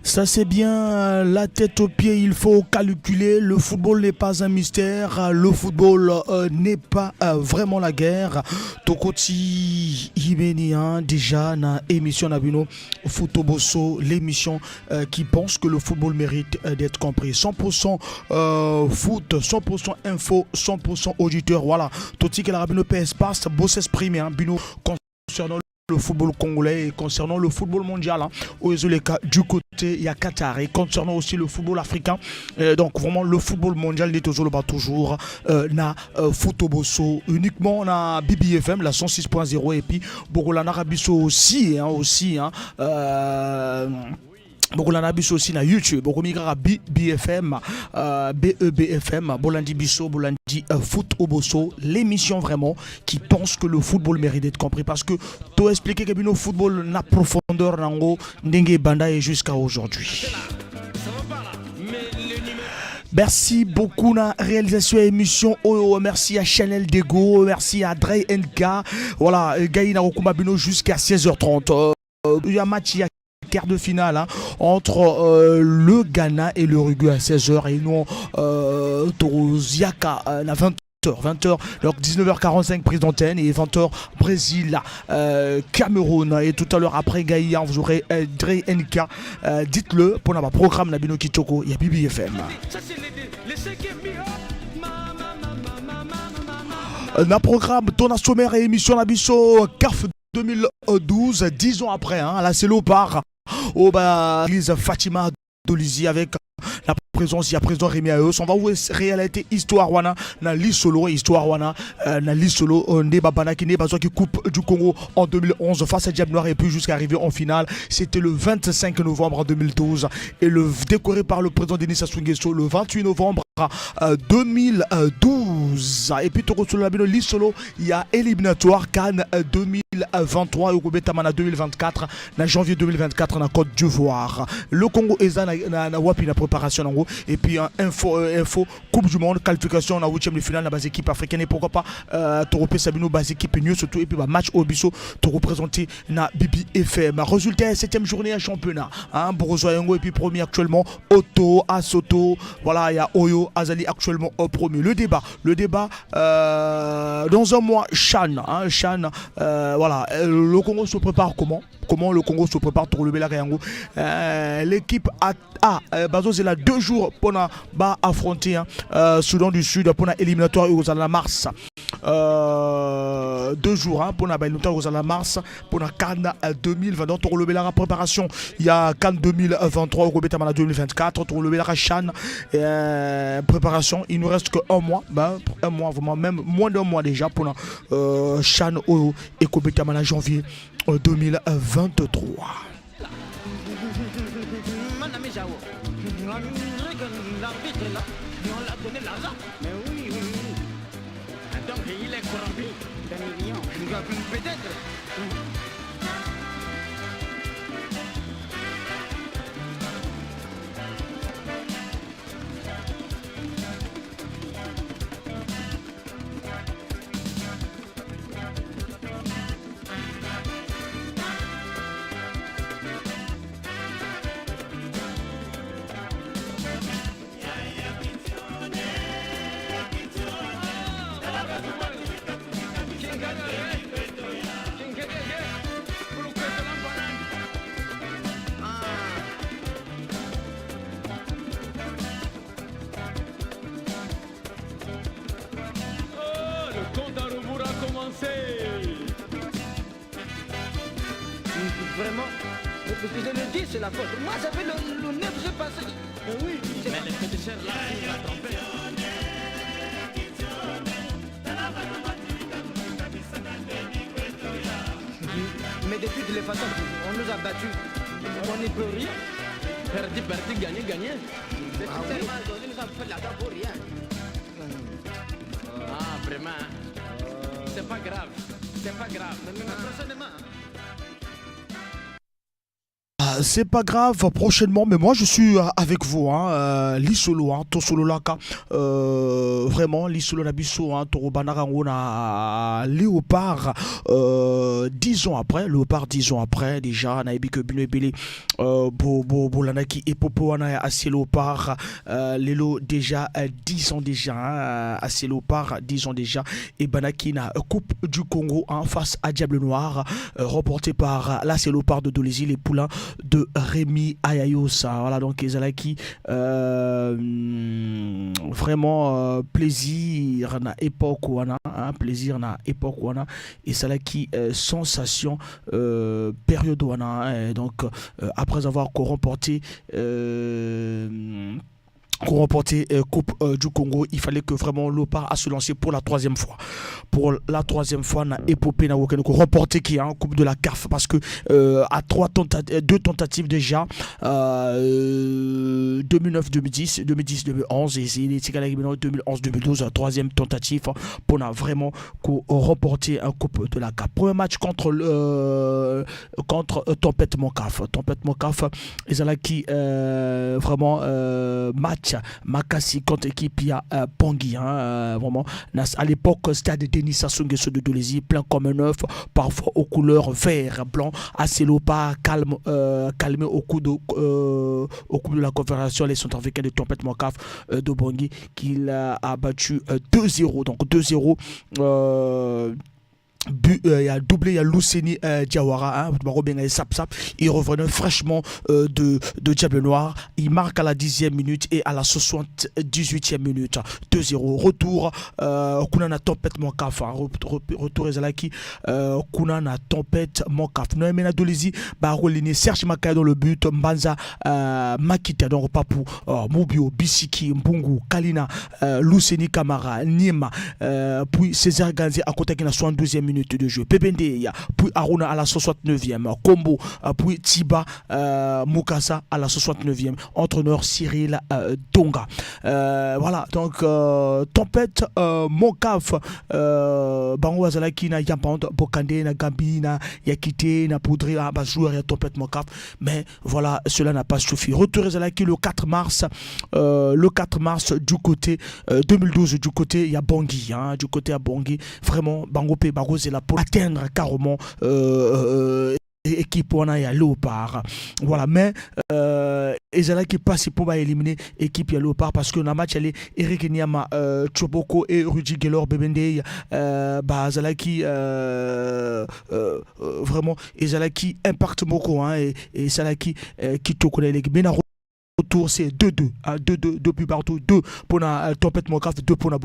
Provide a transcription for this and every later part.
Ça c'est bien, la tête aux pieds, il faut calculer. Le football n'est pas un mystère, le football n'est pas vraiment la guerre. Tokoti Ibeni, hein, déjà, na émission Nabino Fotoboso, l'émission qui pense que le football mérite d'être compris. 100% foot, 100% info, 100% auditeur. Voilà, Toti que la Rabino peut espace, beau s'exprimer, hein, Bino concernant le football congolais et concernant le football mondial, hein, du côté il y a Qatar et concernant aussi le football africain, donc vraiment le football mondial n'est toujours na Fotoboso uniquement na BBFM la 106.0 et puis Bogolana Rabiso aussi Bokolana biso aussi na YouTube, bokomika BFM, BEBFM, Bolandi biso, Bolandi Foot Oboso, l'émission vraiment qui pense que le football mérite d'être compris parce que tout expliquer que le football n'a profondeur nango ndenge banda et jusqu'à aujourd'hui. Merci beaucoup na réalisation émission. Merci à Chanel Dego, merci à Dre NK. Voilà, Gaïna Okumabino jusqu'à 16h30. Il y a match, il y a quart de finale, hein, entre le Ghana et l'Uruguay à 16h et nous Toroziaka à 20h, donc 19h45 prise d'antenne et 20h Brésil, Cameroun et tout à l'heure après Gaïa vous aurez Dre NK, dites-le pour notre programme Nabino Kitoko, il y a BBFM. Na programme ton sommaire et émission Nabiso CAF 2012, 10 ans après, hein, là c'est l'Opar au l'église Fatima d'Olizy avec la présence, il y a président Rémi Aeus. On va voir réalité histoire wana na lisolo histoire wana na lisolo Ndeba Banaki Ndeba qui coupe du Congo en 2011 face à Diable Noir et puis jusqu'à arriver en finale. C'était le 25 novembre 2012 et le décoré par le président Denis Sassou Nguesso le 28 novembre 2012. Et puis Toko Labino lisolo il y a éliminatoire Cannes 2023 et Kobetamana 2024 na janvier 2024 na Côte d'Ivoire. Le Congo est na wapi na préparation en gros et puis info Coupe du Monde qualification na 8e de finale na base équipe africaine et pourquoi pas Toropé Sabino base équipe mieux surtout et puis match au biso to représenter na BBFM. Résultat 7e journée à championnat hein Borozo Yango et puis premier actuellement Otto Asoto, voilà il y a Oyo Azali actuellement au premier. Le débat dans un mois Chan voilà le Congo se prépare comment le Congo se prépare pour le Belayango. L'équipe a Bazo c'est là 2 jours pour affronter Soudan du Sud pour l'éliminatoire aux la mars. 2 jours hein, pour l'éliminatoire aux la mars pour la Cannes 2020 donc pour le Belara préparation il y a Cannes 2023 au Betamana 2024 pour le Belara Chan préparation il nous reste que un mois vraiment même moins d'un mois déjà pour Chan et Betamana janvier 2023. L'arbitre là, on l'a donné l'argent. Mais oui. Donc il est corrompu d'un million. Peut-être. Vraiment, je le dis, c'est la faute. Moi, j'avais le 9, j'ai passé. Oui, mais les féticheurs là, ils l'ont trompé. Mais depuis de les façons, on nous a battus. On n'y peut rien. Perdu, gagné. C'est tellement aujourd'hui, nous avons fait la dent pour rien. Ah, vraiment. C'est pas grave. Mais prochainement. c'est pas grave prochainement, mais moi je suis avec vous, hein, Lisolo, hein, Tosolo Laka, vraiment, Lisolo Nabiso, hein, Torobanara, na Léopard, 10 ans après, Léopard 10 ans après, déjà, Naibike Bino Ebele, Bolanaki et Popo, assez Léopard, Lélo déjà 10 ans déjà, hein, assez Léopard 10 ans déjà, et Banaki na Coupe du Congo, hein, face à Diable Noir, remporté par là c'est Léopard de Dolézy, les poulains de Rémi Ayayosa. Voilà, donc Ezalaki, vraiment plaisir na époque wana, hein, plaisir na époque wana, et Salaki sensation période wana, hein, donc après avoir remporté Coupe du Congo, il fallait que vraiment Léopard a se lancer pour la troisième fois. Pour la troisième fois, na épopée na Wakanoko remporté qui est en Coupe de la CAF parce que à deux tentatives déjà, 2009, 2010, 2010, 2011 et c'est 2011, 2012, troisième tentative pour na vraiment remporter un Coupe de la CAF. Premier match contre Tempête Moncaf. Tempête Moncaf, ils ont qui vraiment match Makassi contre équipe, il y a Pongui, hein, vraiment à l'époque stade Denis Sassou Nguesso de Dolézy, plein comme un œuf, parfois aux couleurs vert, blanc, assez Léopard, calmé au coup de la confédération, les centrafricains de Tempête Moncaf de Bangui, qu'il a battu 2-0, donc 2-0. Il y a doublé, il y a Luceni Diawara, hein, il revenait fraîchement de Diable Noir, il marque à la 10e minute et à la 78e minute 2-0, retour Kunana Tempête Moncaf, retour Ezalaki Kunana Tempête Moncaf, Noemena Dolézy, Barolini, Serge Makaya dans le but, Mbanza Makita dans Papou, Mobio, Bisiki, Mbungu, Kalina, Luceni Kamara, Niema, puis César Ganzi à côté qui a 72e minute de jeu, Pebendeya, puis Aruna à la 69e, Combo, puis Tiba Mukasa à la 69e, entraîneur Cyril Donga. Voilà, donc Tempête Moncaf, Bango Azalaki na Yampande, Bokande na Gambi na Yakite na Poudri, joueur et Tempête Moncaf, mais voilà, cela n'a pas suffi. Retour Azalaki le 4 mars du côté 2012, du côté il y a Bangui, hein, du côté à Bangui, vraiment Bango P Bango là pour atteindre carrément équipe on a Léopard, voilà, mais Ezala qui passe pour éliminer équipe Léopard parce que dans le match elle est Eric Niama, Choboko et Rudy Gelor Bebende, Ezala qui vraiment Ezala qui impacte beaucoup, hein, et Ezala qui te connaît les retour c'est 2-2, 2-2 depuis partout, 2 pour la Tempête Moncaf, 2 pour la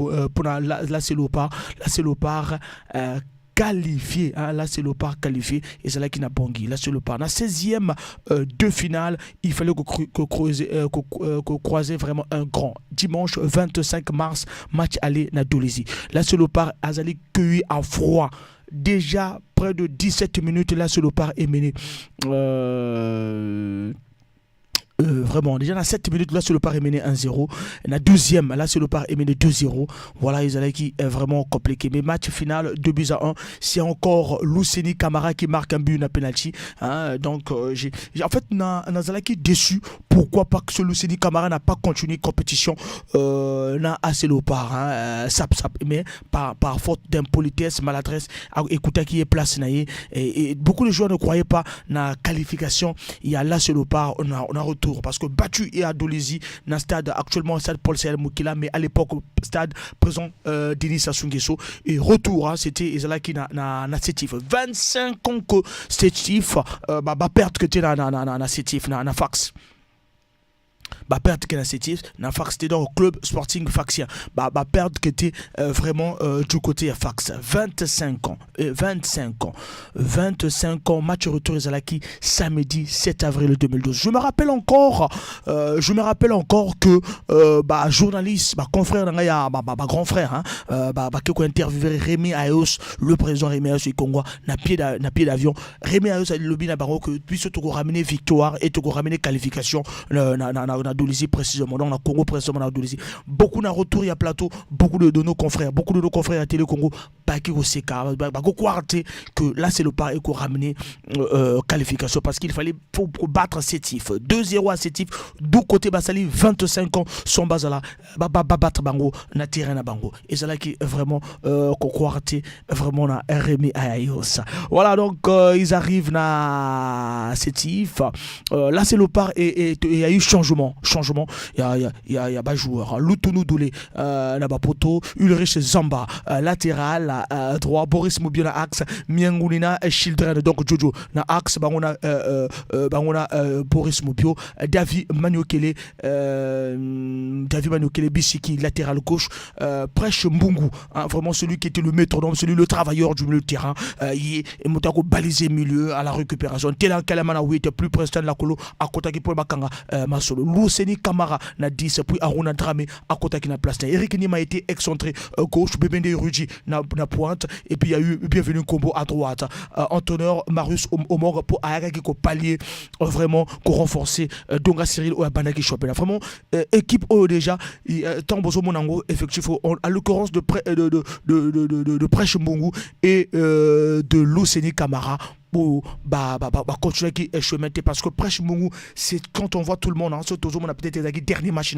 c'est Léopard, qualifié, hein, là c'est Léopard qualifié et c'est là qui n'a Bangui, là c'est Léopard. Dans la 16e de finale, il fallait croiser vraiment un grand. Dimanche 25 mars, match aller na Dolézy. Là c'est Léopard Azali cueilli à froid. Déjà près de 17 minutes, là c'est Léopard est mené. Vraiment, déjà dans 7 minutes, là, c'est le part est mené 1-0. La deuxième, là, c'est le part est mené 2-0. Voilà, ils allaient qui est vraiment compliqué. Mais match final, 2-1. C'est encore Luceni Kamara qui marque un but, une penalty. Hein, donc, en fait, Nazalaki déçu. Pourquoi pas que ce Luceni Kamara n'a pas continué compétition n'a assez le part. Hein, mais par faute d'impolitesse, maladresse, écoutez qui est place. Et beaucoup de joueurs ne croyaient pas dans la qualification. Il y a là, c'est le part, on a retour. Parce que battu et à Dolézy, dans le stade actuellement, stade Paul Sayel Moukila, mais à l'époque, stade présent Denis Sassou Nguesso. Et retour, hein, c'était Ezalaki na Sétif. 25 ans que Sétif, perdre que tu es na Sétif, na Fax. Perdre que Sétif, na Fax, c'était dans le club sporting faxien. Perdre que tu vraiment du côté Fax. 25 ans. 25 ans. Match retour Ezalaki samedi 7 avril 2012. Je me rappelle encore que journaliste, confrère, grand frère, qui a interviewé Rémi Ayos, le président Rémi Ayos du Congo, na pied d'avion. Rémi Ayos a dit le bin que puisse te ramener victoire et te ramener qualification na Adolisi précisément, dans le Congo précisément à Adolisi. Beaucoup de retour, il y a plateau, beaucoup de nos confrères à Télé Congo, Baki Oseka, que là c'est le pari qu'on ramener qualification parce qu'il fallait pour battre Sétif. 2-0 à Sétif, d'où côté Basali, 25 ans, son Basala, battre Bango, na terrain à Bango. Et c'est là qui vraiment qu'on croit vraiment na RMI Ayos. Voilà donc ils arrivent na Sétif. Là c'est le par et il y a eu changement. Il y a bas joueur. Lutunu Doulé, Nabapoto, Ulrich Zamba, latéral droit, Boris Mobio na axe, Miangulina Children, donc Jojo na axe, bangona Boris Mobio, David Maniokele Bissiki, latéral gauche, Prêche Mbungu, hein, vraiment celui qui était le métronome, celui le travailleur du milieu de terrain, et Motako balisé milieu à la récupération. Tela Kalamana oui était plus prestant de la colo à côté qui pour Bakanga Masolo. Luseni Kamara na 10 puis Aruna Dramé à côté qui na place. Eric Nima a été excentré gauche, Bebende Rudi na pointe et puis il y a eu bienvenue combo à droite. Entoneur Marius Omor pour Ayaga qui pallier vraiment qu'on renforcer Donga Cyril ou Abanaki Chopin. Vraiment équipe déjà tant besoin monango effectif à l'occurrence de Prêche Mbungu et de Luseni Kamara pour continuer qui est chemin parce que Prêche Mbungu c'est quand on voit tout le monde ce tout le monde a peut-être été dernier match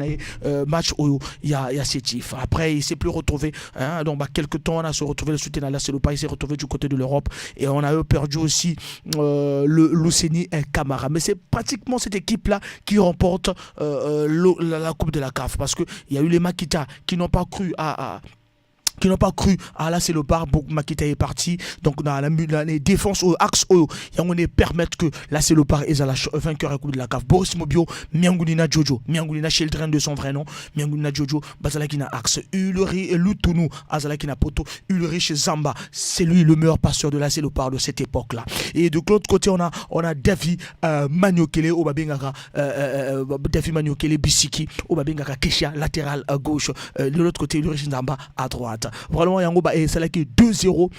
où il y a Sétif après il s'est plus retrouvé hein, donc quelques temps on a se retrouvé le soutien à la CELOPA il s'est retrouvé du côté de l'Europe et on a perdu aussi le Luseni Kamara mais c'est pratiquement cette équipe là qui remporte la Coupe de la CAF parce que il y a eu les Makita qui n'ont pas cru là c'est le bar Makita est parti donc dans les défenses au axe on permettre que là c'est le bar et la vainqueur à coup de la CAF Boris Mobio Miangulina Jojo Miangulina Children de son vrai nom Miangulina Jojo Bazalakina axe Ulri Lutunu Azalakina Poto Ulrich Zamba c'est lui le meilleur passeur de là c'est le bar de cette époque là et de l'autre côté on a David Maniokele Obabengaka David Maniokele Bissiki Obabengaka Kesha latéral à gauche de l'autre côté Ulrich Zamba à droite. Vraiment Yangoba et c'est là qui 2-0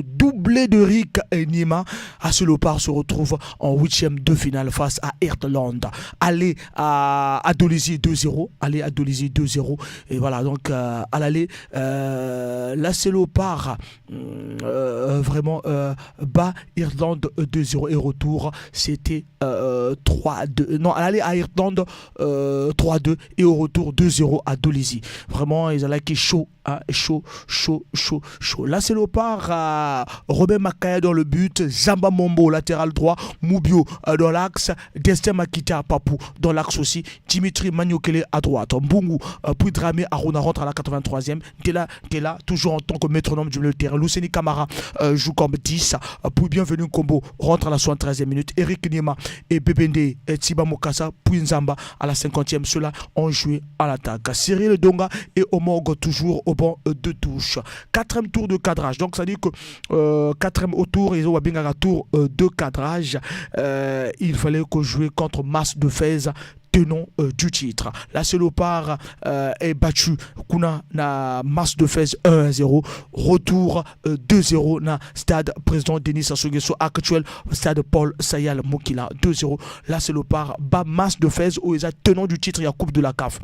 doublé de Rick et Nima à ce Lopar se retrouve en 8e de finale face à Irlande. Aller à Adolisi 2-0 et voilà donc à l'aller là c'est Lopar vraiment bas Irlande 2-0 et retour c'était 3-2 non à l'aller à Irlande 3-2 et au retour 2-0 à Adolisi. Vraiment ils ont là qui chaud. Chaud. Là, c'est Lopar. Robin Makaya dans le but. Zamba Mombo, latéral droit. Mubio dans l'axe. Destin Makita Papou dans l'axe aussi. Dimitri Maniokele à droite. Mbungu, puis Dramé Aruna rentre à la 83e. T'es là, toujours en tant que métronome du milieu de terrain. Luseni Kamara joue comme 10. Puis bienvenue Combo rentre à la 73e minute. Eric Nima et Bebende et Tiba Mokasa. Puis Nzamba à la 50e. Ceux-là ont joué à l'attaque. Cyril Donga et Omog toujours au banc de touche. 4e tour de cadrage. Donc ça dit que 4e au tour, ils ont un tour de cadrage. Il fallait que jouer contre Mas de Fès. Tenant du titre. La Celopar est battu Kuna na Mas de Fès 1-0. Retour 2-0 na stade président Denis Sassou Nguesso actuel stade Paul Sayal Mokila 2-0. La Celopar bat Mas de Fès où ils ont tenant du titre il y a Coupe de la CAF.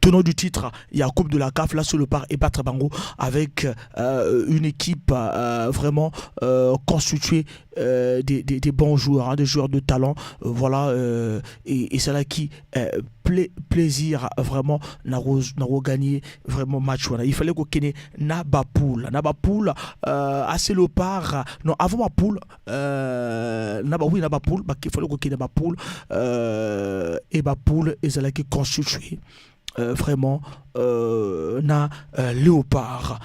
Tenant du titre, il y a Coupe de la CAF, là sur le par et Batra Bango avec une équipe vraiment constituée des bons joueurs, hein, des joueurs de talent, voilà, et c'est là qui plaisir vraiment n'a gagné vraiment match. Voilà. Il fallait qu'on ait Nabapoul assez le par, non avant ma poule, Nabapoul, il fallait qu'on ait Nabapoul et Bapoul et c'est là qui constitué. Vraiment na Léopard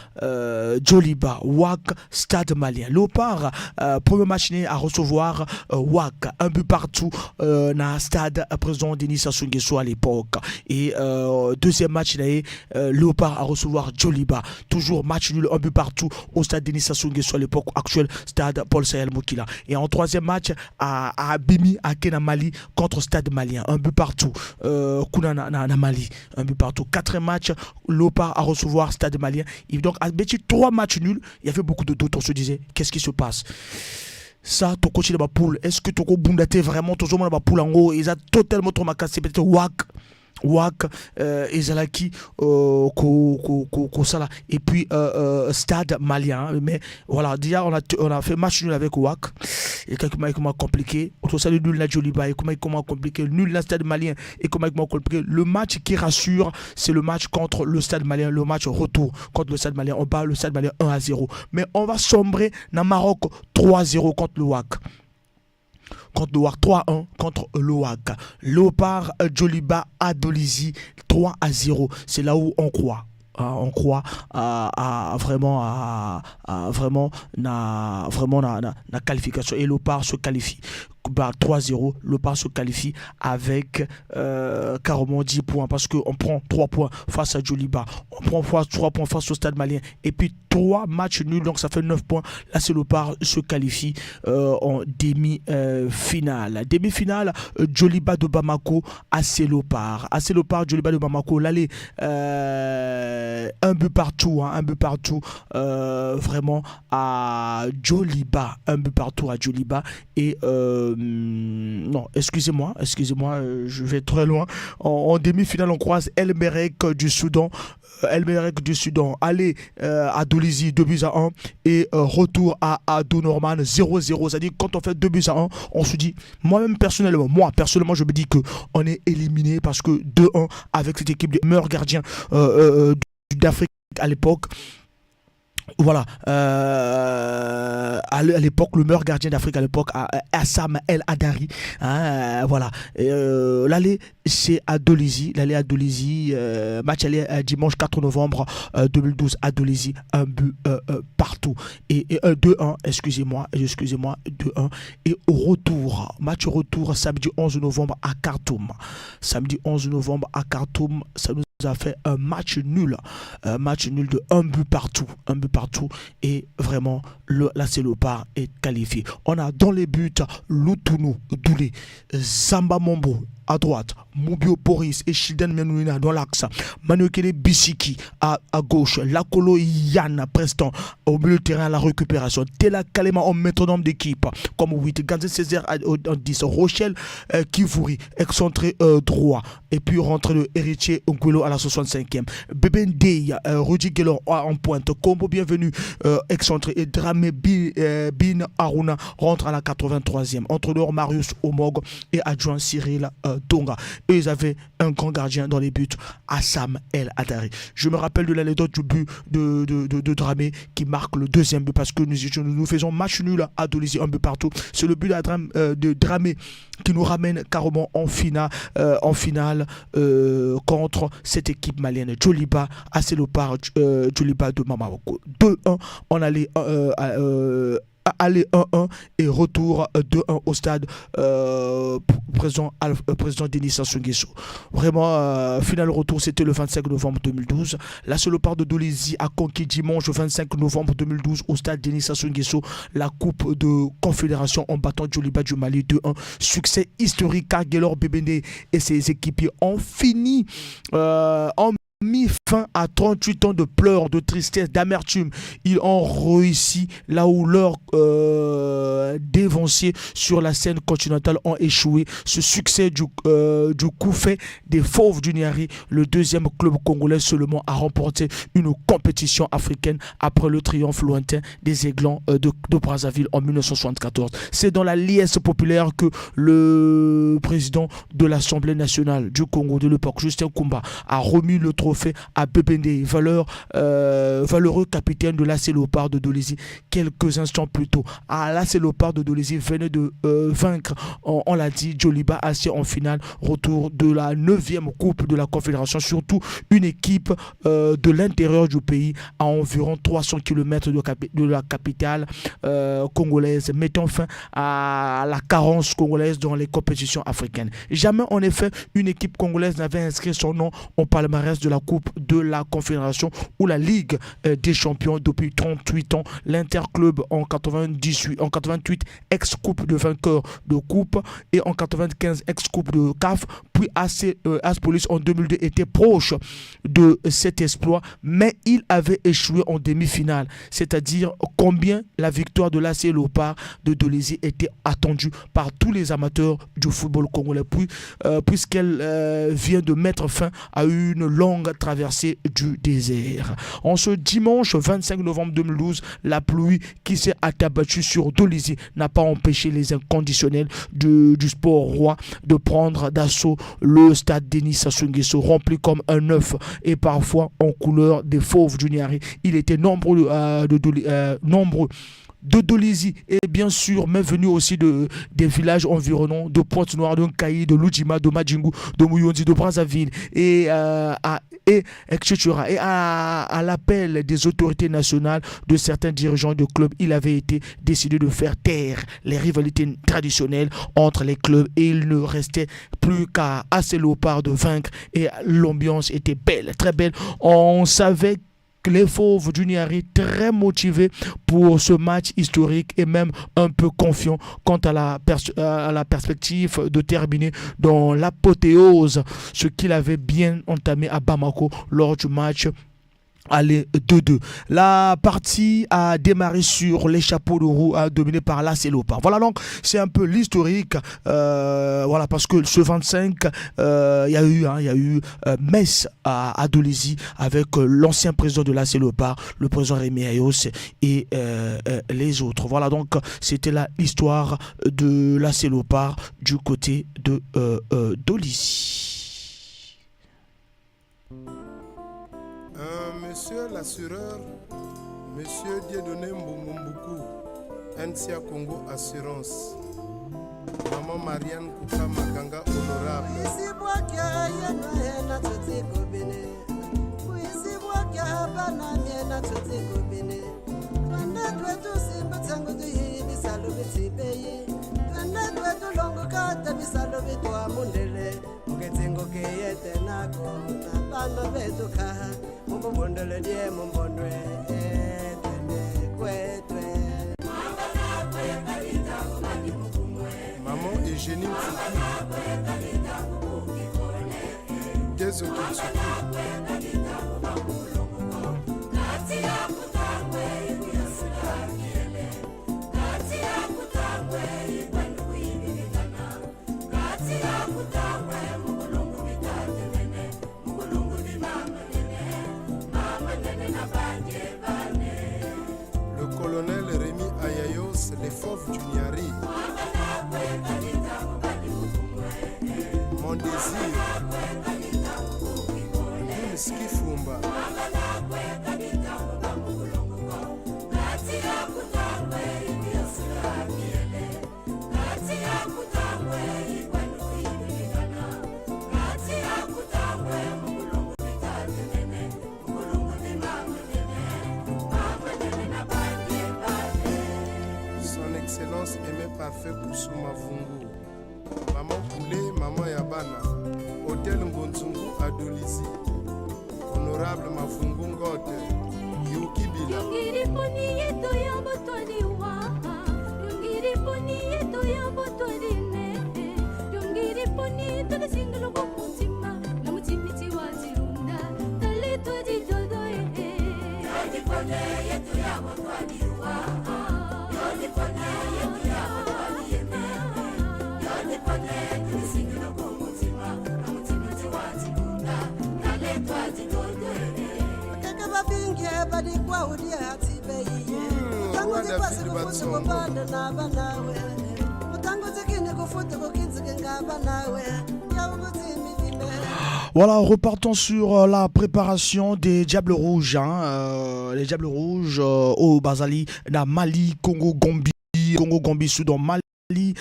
Joliba Wak Stade Malien. Léopard premier match à recevoir Wak un but partout na Stade président Denis Sassou Nguesso à l'époque et deuxième match Léopard à recevoir Joliba toujours match nul un but partout au Stade Denis Sassou Nguesso à l'époque actuel Stade Paul Sayal Mokila et en troisième match à Abimi à Kena Mali contre Stade Malien un but partout Kuna na Mali un but partout. 4 matchs, Lopa à recevoir Stade Malien. Et donc, à Béti, 3 matchs nuls. Il y avait beaucoup de doutes. On se disait, qu'est-ce qui se passe? ça toko ci la poule est-ce que toko bundate vraiment toujours la poule en haut ils a totalement trop cassé peut-être wak ezalaki kosala et puis stade malien, mais voilà déjà on a fait match nul avec wak et comment compliqué autour ça nul na Joliba et comment compliqué nul na stade malien et comment compliqué. Le match qui rassure c'est le match contre le stade malien, le match retour contre le stade malien, on bat le stade malien 1-0, mais on va sombrer dans Maroc 3-0 contre le wak. Contre le WAC 3-1 contre le WAC. Léopard Djoliba Adolizi 3-0. C'est là où on croit. On croit vraiment la qualification. Et Léopard se qualifie. 3-0, Léopard se qualifie avec carrément 10 points parce qu'on prend 3 points face à Djoliba, on prend 3 points face au stade malien et puis 3 matchs nuls, donc ça fait 9 points. Là c'est Léopard se qualifie en demi-finale. Demi-finale, Djoliba de Bamako à Léopard. À Léopard, Djoliba de Bamako, l'aller un but partout, vraiment à Djoliba, un but partout à Djoliba et non, excusez-moi, je vais très loin. En demi-finale, on croise El Merreikh du Soudan. Aller à Dolisie 2-1 et retour à Donorman 0-0. C'est-à-dire quand on fait 2-1, on se dit, moi personnellement, je me dis que on est éliminé parce que 2-1 avec cette équipe de meilleurs gardiens d'Afrique à l'époque. Voilà, à l'époque, le meilleur gardien d'Afrique à l'époque, Assam El Adari. Voilà, l'aller c'est à Dolisie. Match aller dimanche 4 novembre 2012 à Dolisie, un but partout. Et 2-1, excusez-moi, 2-1. Et au retour, match retour samedi 11 novembre à Khartoum. Ça nous a fait un match nul de un but partout et vraiment là c'est Léopard est qualifié. On a dans les buts Loutonou Doulé, Zamba Mombo à droite, Moubio Boris et Shilden Menouina dans l'axe, Manukele Bissiki à gauche, Lakolo Yann Preston au milieu de terrain à la récupération, Tela Kalema en métronome d'équipe comme 8, Ganze Césaire en 10, Rochelle Kivouri excentré droit et puis rentré le héritier Nguelo à la 65e, Bebendey Rudy Guélon en pointe, Combo bienvenu excentré et Dramé Bin Aruna rentre à la 83e, entre leur Marius Omog et adjoint Cyril Tonga. Eux, ils avaient un grand gardien dans les buts, Assam El Adari. Je me rappelle de l'anecdote du but de Dramé qui marque le deuxième but parce que nous faisons match nul à Dolisie, un but partout. C'est le but de Dramé qui nous ramène carrément en finale contre cette équipe malienne. Djoliba à Léopard, Djoliba de Bamako. 2-1, on allait aller 1-1 et retour 2-1 au stade président Denis Sassou Nguesso. Vraiment, final retour, c'était le 25 novembre 2012. La Léopard de Dolisie a conquis dimanche 25 novembre 2012 au stade Denis Sassou Nguesso la Coupe de Confédération en battant Djoliba du Mali 2-1. Succès historique car Guélor Bebende et ses équipiers ont fini mis fin à 38 ans de pleurs, de tristesse, d'amertume. Ils ont réussi là où leurs dévanciers sur la scène continentale ont échoué. Ce succès du coup fait des Fauves du Niari, le deuxième club congolais seulement à remporter une compétition africaine après le triomphe lointain des Aiglons de Brazzaville en 1974. C'est dans la liesse populaire que le président de l'Assemblée nationale du Congo de l'époque, Justin Koumba, a remis le trophée à Bebende, valeureux capitaine de l'AS Léopard de Dolisie, quelques instants plus tôt. L'AS Léopard de Dolisie venait de vaincre, on l'a dit, Djoliba assis en finale, retour de la 9e Coupe de la Confédération, surtout une équipe de l'intérieur du pays à environ 300 km de la capitale congolaise, mettant fin à la carence congolaise dans les compétitions africaines. Jamais en effet une équipe congolaise n'avait inscrit son nom au palmarès de la la Coupe de la Confédération ou la Ligue des Champions depuis 38 ans. L'Interclub en 88, ex-coupe de vainqueur de coupe, et en 95, ex-coupe de CAF, puis AS Police en 2002 était proche de cet exploit, mais il avait échoué en demi-finale. C'est-à-dire combien la victoire de l'AS Léopard de Dolisie était attendue par tous les amateurs du football congolais, puisqu'elle vient de mettre fin à une longue traversée du désert. En ce dimanche 25 novembre 2012, la pluie qui s'est abattue sur Dolisie n'a pas empêché les inconditionnels du sport roi de prendre d'assaut le stade Denis Sassou Nguesso, rempli comme un œuf et parfois en couleur des fauves du Niari. Il était nombreux de Dolisie et bien sûr même venu aussi des villages environnants, de Pointe-Noire, de Nkayi, de Lujima, de Madjingu, de Mouyondi, de Brazzaville etc. Et à l'appel des autorités nationales, de certains dirigeants de clubs, il avait été décidé de faire taire les rivalités traditionnelles entre les clubs et il ne restait plus qu'à AS Léopard de vaincre et l'ambiance était belle, très belle. On savait que les fauves du Niari, très motivés pour ce match historique et même un peu confiants quant à la perspective de terminer dans l'apothéose, ce qu'il avait bien entamé à Bamako lors du match aller 2-2. La partie a démarré sur les chapeaux de roue dominé par l'AS Léopard. Voilà, donc c'est un peu l'historique. Voilà, parce que ce 25, il y a eu messe à Dolisie avec l'ancien président de l'AS Léopard, le président Rémi Ayos et les autres. Voilà, donc c'était là l'histoire de l'AS Léopard du côté de Dolisie. Monsieur l'assureur, Monsieur Dieudonné Mboumboukou, NCA Congo Assurance, Maman Marianne Kouka Makanga Honorable. Maman Eugénie Désolé. Le colonel Rémi Ayayos, les fauves du Niari. Mon désir, Skifumba. Son Excellence aimé parfait Poussou Mavungu. Maman Poulet, Maman Yabana. Hôtel Ngonzungu à Dolisie. Honorable Mafungu Ngote. Yuki Bila. Voilà, repartons sur la préparation des Diables Rouges. Les Diables Rouges au Bazali, na Mali, Congo-Gambie, Soudan, Mali,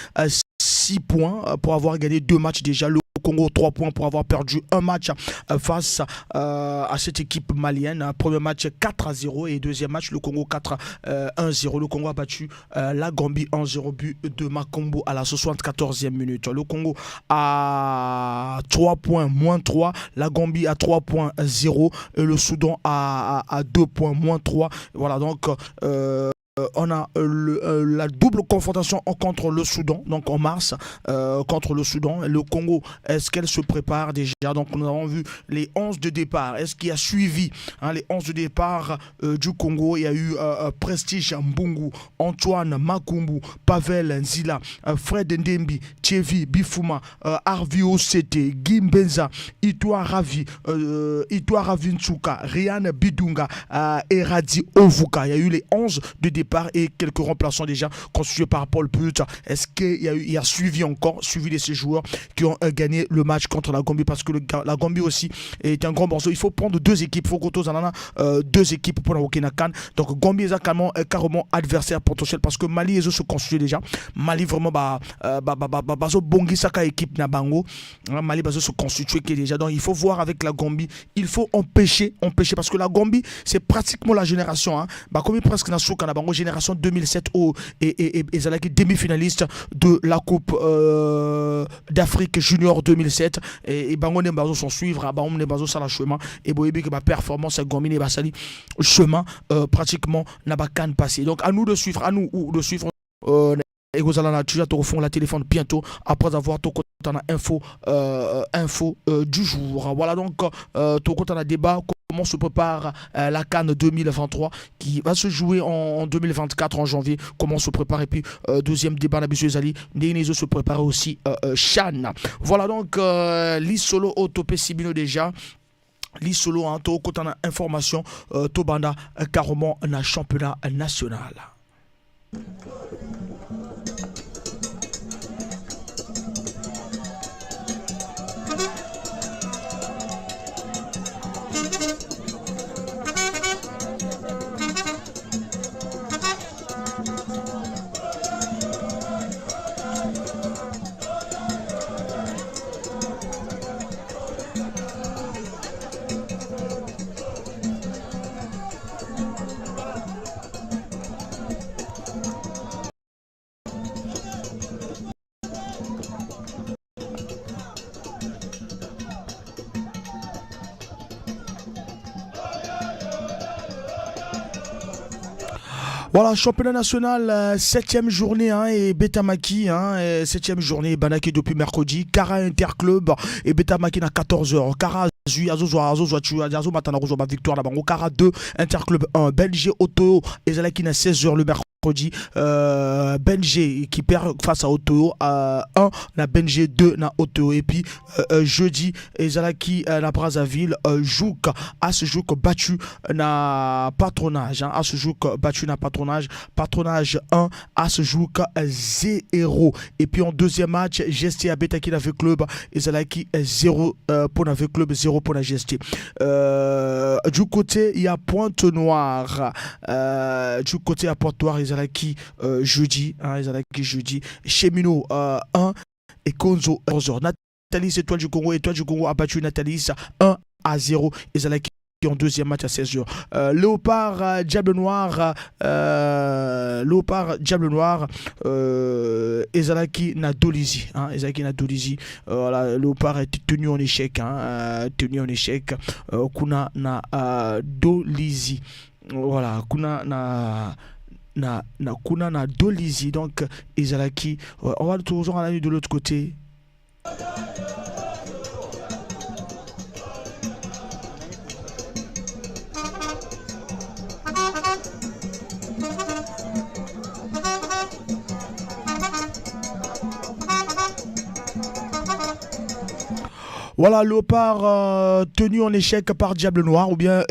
6 points pour avoir gagné 2 matchs déjà. Le Congo 3 points pour avoir perdu un match face à cette équipe malienne. Premier match 4-0 et deuxième match le Congo 1-0. Le Congo a battu la Gambie 1-0, but de Makombo à la 74e minute. Le Congo a 3 points moins 3, la Gambie a 3 points 0 et le Soudan a 2 points moins 3. Voilà donc on a la double confrontation contre le Soudan, donc en mars, contre le Soudan. Le Congo, est-ce qu'elle se prépare déjà? Donc nous avons vu les 11 de départ. Est-ce qu'il y a suivi les 11 de départ du Congo? Il y a eu Prestige Mbungu, Antoine Makumbu, Pavel Nzila, Fred Ndembi, Thievi Bifuma, Arvi Osete, Gimbenza, Itwa Ravi Ntsuka, Rian Bidunga, Eradi Ovuka. Il y a eu les 11 de départ et quelques remplaçants déjà constitués par Paul Put. Est-ce qu'il y a suivi de ces joueurs qui ont gagné le match contre la Gambie, parce que la Gambie aussi est un grand morceau. Il faut prendre deux équipes, il faut que deux équipes pour la Wakinakan. Donc Gambie est carrément adversaire potentiel parce que Mali se constitue déjà. Mali vraiment bongi saka équipe na bango. Mali se constitue qui est déjà. Donc il faut voir avec la Gambie, il faut empêcher parce que la Gambie c'est pratiquement la génération comme presque na souka na bango génération 2007 et Zalaki demi-finaliste de la Coupe d'Afrique Junior 2007 et bango ne bazo son suivre bango ne bazo sala chemin et boyebi que ba performance Gambie ne basali chemin pratiquement n'a pas can passé. Donc à nous de suivre et vous allez tu te refond la téléphone bientôt après avoir tout côté info du jour. Voilà donc tout côté un débat comment se prépare la CAN 2023 qui va se jouer en 2024 en janvier. Comment se prépare et puis deuxième débat Nabisu Zali Nénézo se prépare aussi Chan. Voilà donc l'Isolo Autopé Sibino déjà. L'Isolo to côté information Tobanda carrément na championnat national. Voilà, championnat national, 7e journée et Betamaki, 7e journée, Banaki depuis mercredi, Kara Interclub et Betamaki à 14h. Kara victoire là-bas. Kara 2, Interclub 1, Belgique Auto et Zalaki à 16h le mercredi. Benji qui perd face à Otto 1 na Benji 2 na Otto et puis jeudi Ezalaki na Brazzaville Jouk à ce jour battu na patronage à ce jour battu na patronage 1 à ce jour 0 et puis en deuxième match GST a Betaki na club Ezalaki 0 pour na club 0 pour la GST. Du côté il y a Pointe-Noire du côté à Pointe-Noire Ezalaki jeudi, Chemino 1 et Konzo 11h. Nathalie Étoile du Congo a battu Nathalie 1-0 Ezalaki en deuxième match à 16h. Léopard Diable Noir Ezalaki na Dolizi voilà, Léopard est tenu en échec kuna na Dolizi. Voilà, kuna na Dolizi donc Ezalaki. On va toujours aller de l'autre côté. Voilà, Léopard tenu en échec par Diable Noir, ou bien,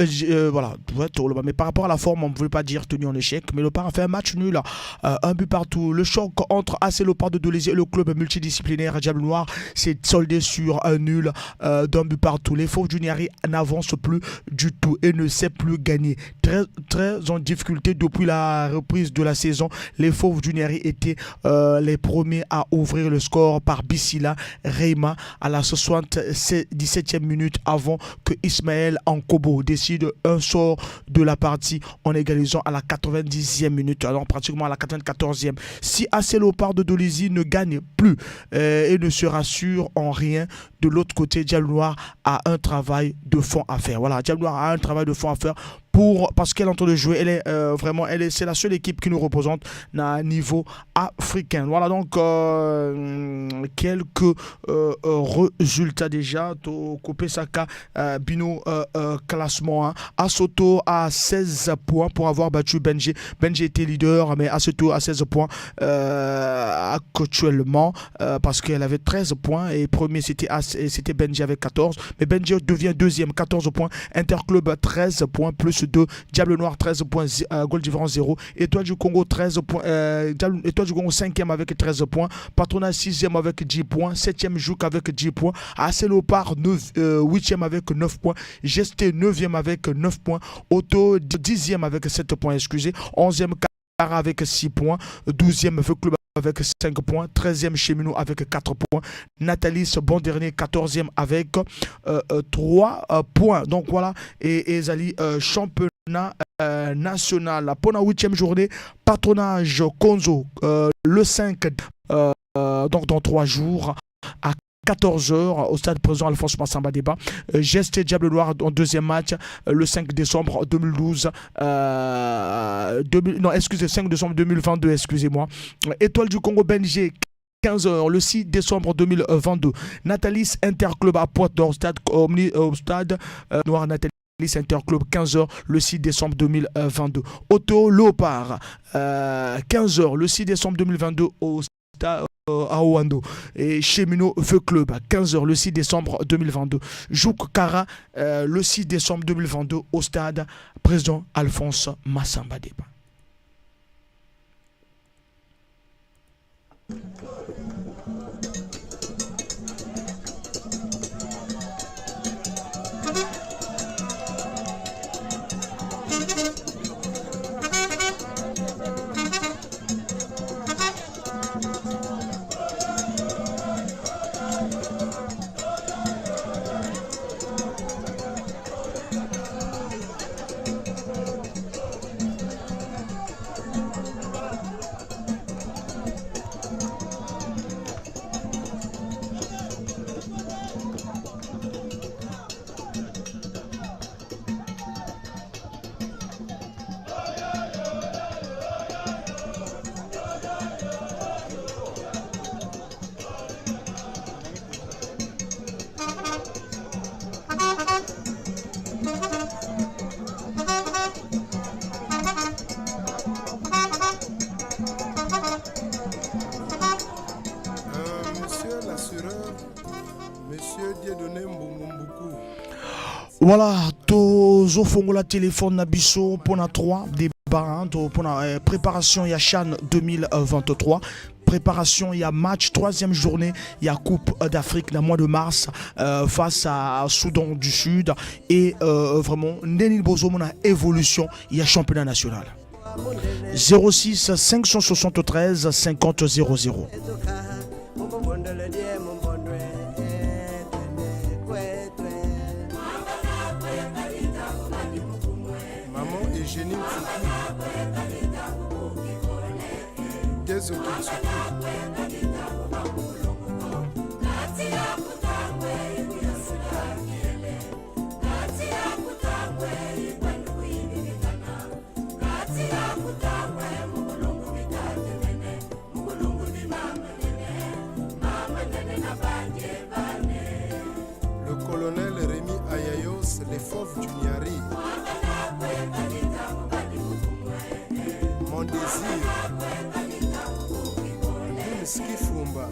voilà, ouais, mais par rapport à la forme, on ne voulait pas dire tenu en échec, mais Léopard a fait un match nul, un but partout. Le choc entre AC Léopard de Dolisie et le club multidisciplinaire Diable Noir s'est soldé sur un nul d'un but partout. Les Fauves du Niari n'avancent plus du tout et ne sait plus gagner. Très en difficulté depuis la reprise de la saison, les Fauves du Niari étaient les premiers à ouvrir le score par Bissila Reima à la 77e minute avant que Ismaël Ankobo décide un sort de la partie en égalisant à la 90e minute, alors pratiquement à la 94e. Si AC Léopard de Dolisie ne gagne plus et ne se rassure en rien, de l'autre côté, Diable Noir a un travail de fond à faire. Voilà, Diable Noir a un travail de fond à faire parce qu'elle est en train de jouer. Elle est vraiment, c'est la seule équipe qui nous représente à un niveau africain. Voilà donc quelques résultats déjà. Kopé Saka, Bino classement 1. Asoto à 16 points pour avoir battu Benji. Benji était leader, mais Asoto à 16 points actuellement parce qu'elle avait 13 points et premier c'était Benji avec 14. Mais Benji devient deuxième, 14 points. Interclub 13 points plus 2. Diable Noir 13 points, goal différence 0. Étoile du Congo 13 points. Étoile du Congo 5e avec 13 points. Patronat 6e avec 10 points. 7e Jouk avec 10 points. AC Léopard 8e avec 9 points. Gesté 9e avec 9 points. Auto 10e avec 7 points, excusez. 11e Cara avec 6 points. 12e Feu Club avec 5 points, 13e Cheminot avec 4 points, Nathalie bon dernier 14e avec 3 points. Donc voilà, et Zali championnat national. Pour la 8e journée, patronage Konzo le 5, donc dans 3 jours à 14h au stade président Alphonse Massamba Débat. Geste Diable Noir en deuxième match le 5 décembre 2012. 5 décembre 2022, excusez-moi. Étoile du Congo Benji 15h le 6 décembre 2022. Nathalie Interclub à Pointe-d'Or au stade Noir Nathalie Interclub 15h le 6 décembre 2022. Auto Léopard 15h le 6 décembre 2022 au stade à Oando et Cheminot Feu Club à 15h le 6 décembre 2022. Jouk Kara le 6 décembre 2022 au stade président Alphonse Massamba Débat. Voilà, tozo fongola téléphone nabiso pour na 3 débat pour la préparation Yachan 2023. Préparation, il y a match, 3e journée, il y a Coupe d'Afrique le mois de mars face à Soudan du Sud et vraiment, Nenil Bozo, mon évolution, il y a championnat national. 06 573 50 00. Le colonel Rémi Ayayos, les fauves du Niari. Mon désir, Skifumba.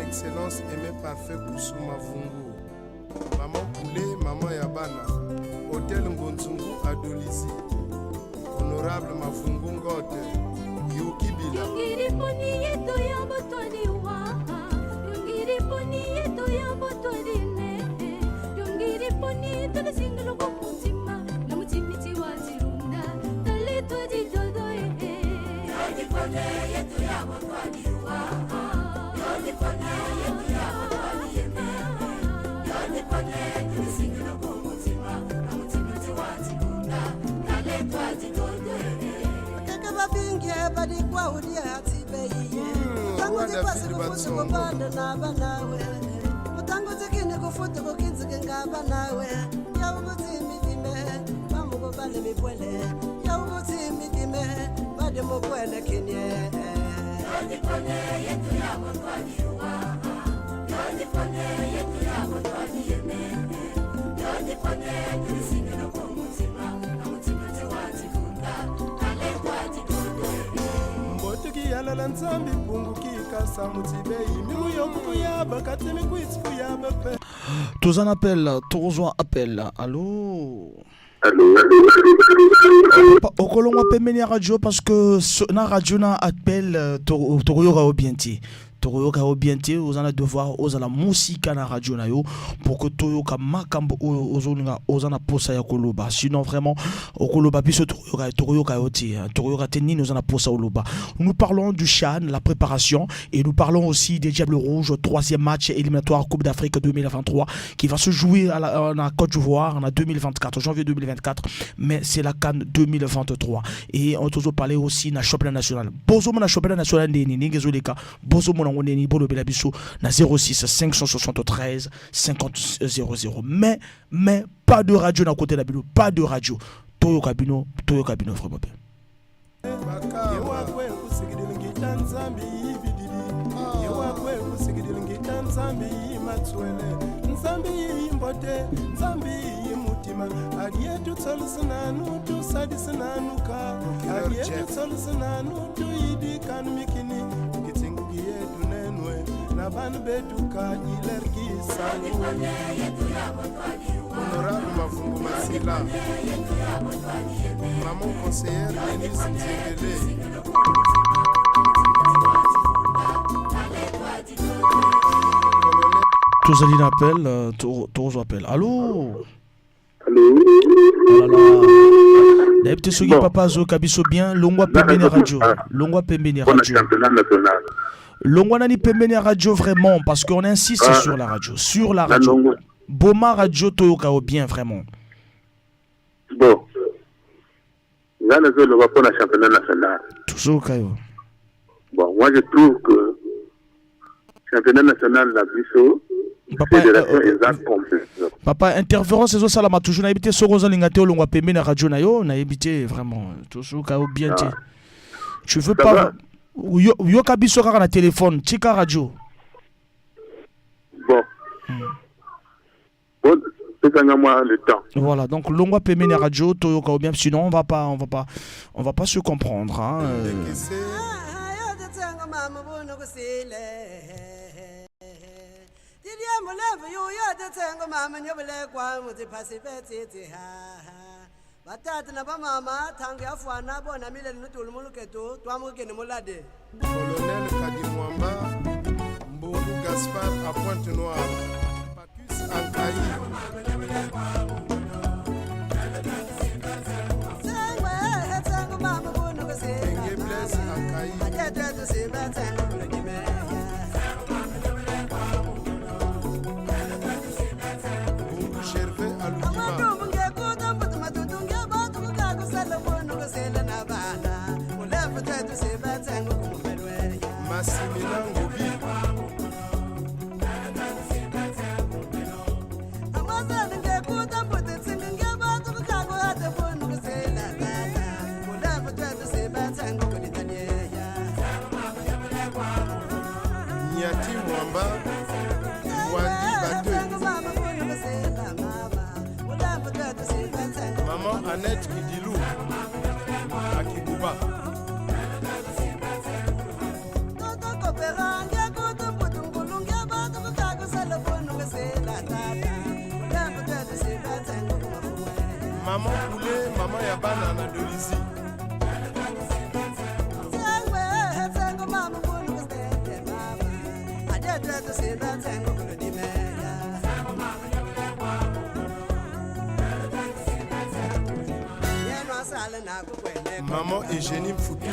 Excellence aimé parfait Kusuma Vungu. Maman Poulet, maman Yabana. Hôtel Ngonzungu Adolisi. Honorable Mafungu Ngote. Yuki Bila. Yongiri poni yeto ya botoni wa. Yongiri poni yeto ya botoni ne. Yongiri poni tole singlo ko mutima. Na mutimiti wa jirunda. Tole toji todo e. Yongiri poni yeto ya botoni wa. Yongiri poni yeto ya botoni ne. Yongiri poni tole singlo ko mutima. Na mutimiti wa jirunda. Tole toji todo e. Bingi badi kwa udia atibeye tangu dipasi kufuta kupanda na banawe mutangu zikini kufuta kukinzike ngaba nawe ya ubuti midime bamugo bale mipwele ya ubuti midime bade mupwele kinye yoni pone yetu ya motwani uwa yoni pone yetu ya motwani yene yoni pone tulisingi no kumutima na mutima tewaji kunda kale kwaji yalala nzambi punguki kasa mutibei mimu yokukuyaba katemi kuitsikuyaba pe. Tous en appel, tous en appel. Allô? Allô? Okolongwa pembeni ya radio parce que na radio na appel toroyoka obienti. Toroyoka obienti ozana devoir ozala musika na radio na yo pour que toyoka makambo ozoninga ozana posa ya koloba. Sinon vraiment okoloba biso toroyoka oti toroyoka tenini ozana posa oloba. Nous parlons du CHAN, la préparation, et nous parlons aussi des Diables Rouges, troisième match éliminatoire Coupe d'Afrique 2023 qui va se jouer en Côte d'Ivoire en 2024, janvier 2024, mais c'est la CAN 2023. Et on va parler aussi de championnat national. Bozo na championnat national n'engezoleka. Bozo na oneni bolo bela biso na 06 573 50 00. Mais pas de radio na côté la bilo, pas de radio. Toyo kabino vraiment bien. Honorable Mafungu Masila, maman conseillère Denise Nzengele. Tous allez l'appel, tous appel. Allô? Allô? Oh là là. D'habitude, ce qui papa zo kabiso bien, longwa pembeni radio. Longwa pembeni radio. Longwa nani pembeni radio vraiment parce qu'on insiste sur la radio, sur la radio. Boma radio toyoka au bien vraiment. Bon. Là, nous allons voir pour le championnat national. Toujours kayo. Bon, moi je trouve que le championnat national la biso. Papa, interférence c'est ça la toujours na habité sokoza lingate olongwa pembeni radio na yo na habité vraiment toujours kayo bien ti. Tu veux pas yo kabiso kaka na téléphone, tika radio. Bon. Moi le temps. Voilà, donc longwa pembeni radio toyoka ou bien sinon on va pas se comprendre hein. Colonel Kadimwamba, Mbongo Gaspard à Pointe-Noire, Pacus Ankaï. Engue Blaise Ankaï. Mbongo Gervais Alukima. Massimila Ngobi. Nyati Mwamba. Wandi Bate. Maman Annette Kidilou. Akikuba. Maman poulet, maman yabana na Dolizi. Maman Eugénie Foutou.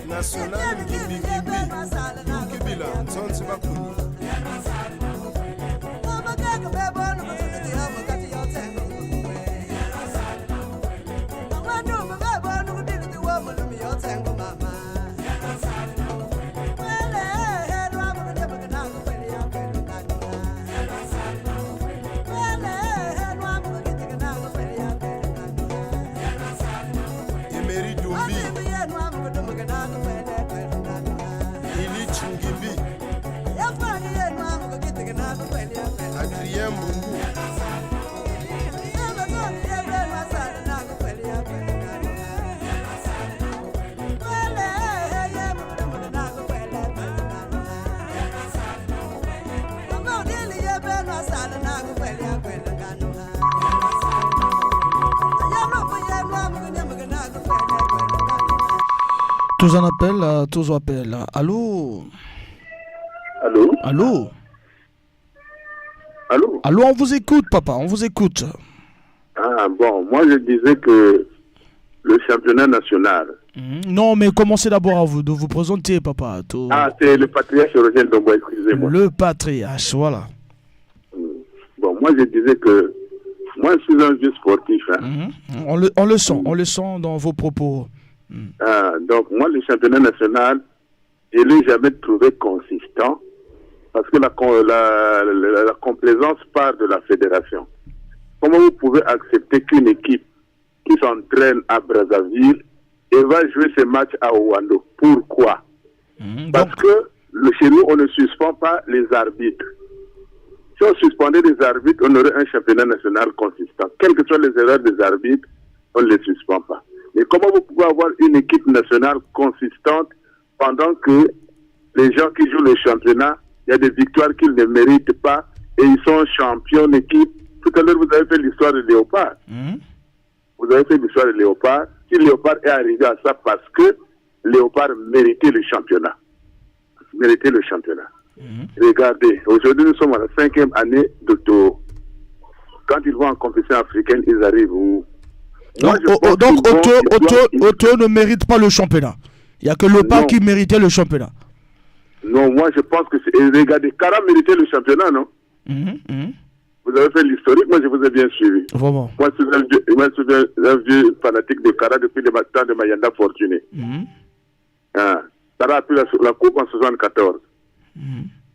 National Gibi Kibila Nzonzi Bakuni. Emery Dumbi. Adrien Mbungu. Tous en appel, tous en appel. Allô? Allô? Allô? Allô? Allô, on vous écoute, papa, on vous écoute. Ah bon, moi je disais que le championnat national. Non, mais commencez d'abord à vous, de vous présenter, papa. Tout... Ah, c'est le patriarche Eugène Dombo, excusez-moi. Le patriarche, voilà. Bon, moi je disais que moi je suis un vieux sportif. Hein. On le sent dans vos propos. Ah, donc moi le championnat national, je ne l'ai jamais trouvé consistant parce que la complaisance part de la fédération. Comment vous pouvez accepter qu'une équipe qui s'entraîne à Brazzaville et va jouer ses matchs à Ouando? Pourquoi? Parce que chez nous, on ne suspend pas les arbitres. Si on suspendait les arbitres, on aurait un championnat national consistant. Quelles que soient les erreurs des arbitres, on ne les suspend pas. Mais comment vous pouvez avoir une équipe nationale consistante pendant que les gens qui jouent le championnat, il y a des victoires qu'ils ne méritent pas et ils sont champions d'équipe? Tout à l'heure, vous avez fait l'histoire de Léopard. Vous avez fait l'histoire de Léopard. Si Léopard est arrivé à ça parce que Léopard méritait le championnat. Méritait le championnat. Regardez, aujourd'hui, nous sommes à la 5e année d'Otto. Quand ils vont en compétition africaine, ils arrivent où? Donc Otto ne mérite pas le championnat. Il n'y a que le pas qui méritait le championnat. Non, moi je pense que c'est... Regardez, Kara méritait le championnat, non? Vous avez fait l'historique, moi je vous ai bien suivi. Vraiment. Moi je suis un vieux fanatique de Kara depuis le temps de Mayanda Fortuné. Kara a pris la coupe en 1974.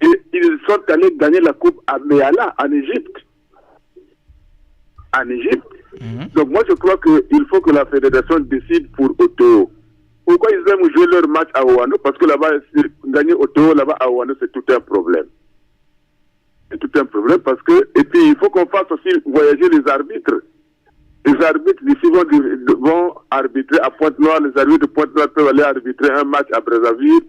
Et ils sont allés gagner la coupe à Meala, en Égypte. En Égypte. Donc moi je crois qu'il faut que la fédération décide pour Otto. Pourquoi ils aiment jouer leur match à Ouano? Parce que là-bas, gagner Otto, là-bas à Ouano, c'est tout un problème. C'est tout un problème parce que... Et puis il faut qu'on fasse aussi voyager les arbitres. Les arbitres d'ici vont arbitrer à Pointe-Noire. Les arbitres de Pointe-Noire peuvent aller arbitrer un match à Brazzaville.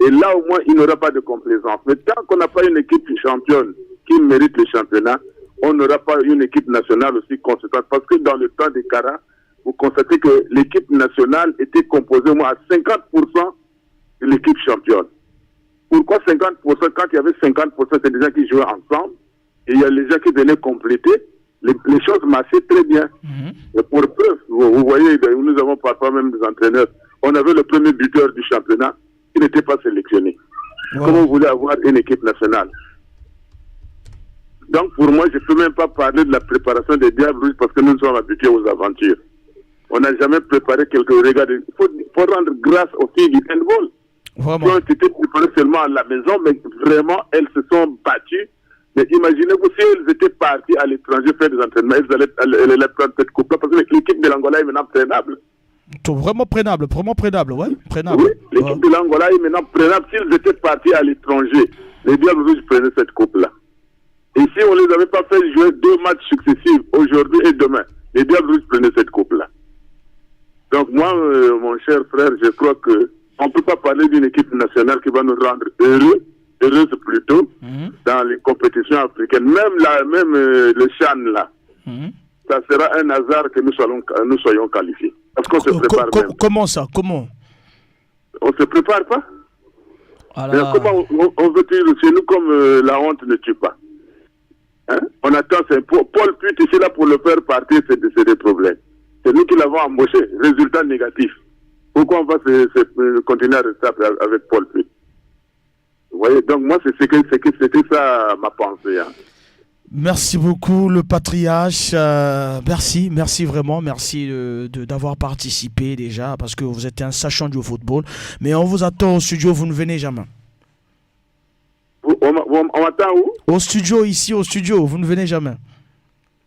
Et là au moins il n'y aura pas de complaisance. Mais tant qu'on n'a pas une équipe championne qui mérite le championnat, on n'aura pas une équipe nationale aussi conséquente. Parce que dans le temps des Kara, vous constatez que l'équipe nationale était composée au moins à 50% de l'équipe championne. Pourquoi 50%? Quand il y avait 50%, c'est des gens qui jouaient ensemble. Et il y a les gens qui venaient compléter. Les choses marchaient très bien. Et pour preuve, vous voyez, nous avons parfois même des entraîneurs. On avait le premier buteur du championnat qui n'était pas sélectionné. Comment vous voulez avoir une équipe nationale? Donc pour moi, je ne peux même pas parler de la préparation des Diables Rouges parce que nous sommes habitués aux aventures. On n'a jamais préparé quelques regards. Il faut rendre grâce aux filles du handball. Qui ont été préparées seulement à la maison, mais vraiment, elles se sont battues Mais imaginez-vous si elles étaient parties à l'étranger faire des entraînements, elles allaient prendre cette coupe-là, parce que l'équipe de l'Angola est maintenant prenable. Vraiment prenable, ouais. Prenable. Oui, l'équipe de l'Angola est maintenant prenable. S'ils étaient partis à l'étranger, les Diables Rouges prenaient cette coupe-là. Et si on ne les avait pas fait jouer 2 matchs successifs, aujourd'hui et demain, les Diables Rouges prenaient cette coupe-là. Donc moi, mon cher frère, je crois que on ne peut pas parler d'une équipe nationale qui va nous rendre heureuse plutôt, dans les compétitions africaines. Même le CHAN là, ça sera un hasard que nous soyons qualifiés. Parce qu'on se prépare même. Comment ça? Comment? On ne se prépare pas. Alors... Comment on veut dire chez nous comme la honte ne tue pas. Hein? On attend, Paul Putt ici là pour le faire partir, c'est des problèmes. C'est nous qui l'avons embauché. Résultat négatif. Pourquoi on va continuer à rester avec Paul Putt? Vous voyez, donc moi c'était ça ma pensée. Hein. Merci beaucoup le patriarche, merci vraiment, merci d'avoir participé déjà parce que vous êtes un sachant du football, mais on vous attend au studio, vous ne venez jamais. On m'attend où? Au studio, vous ne venez jamais.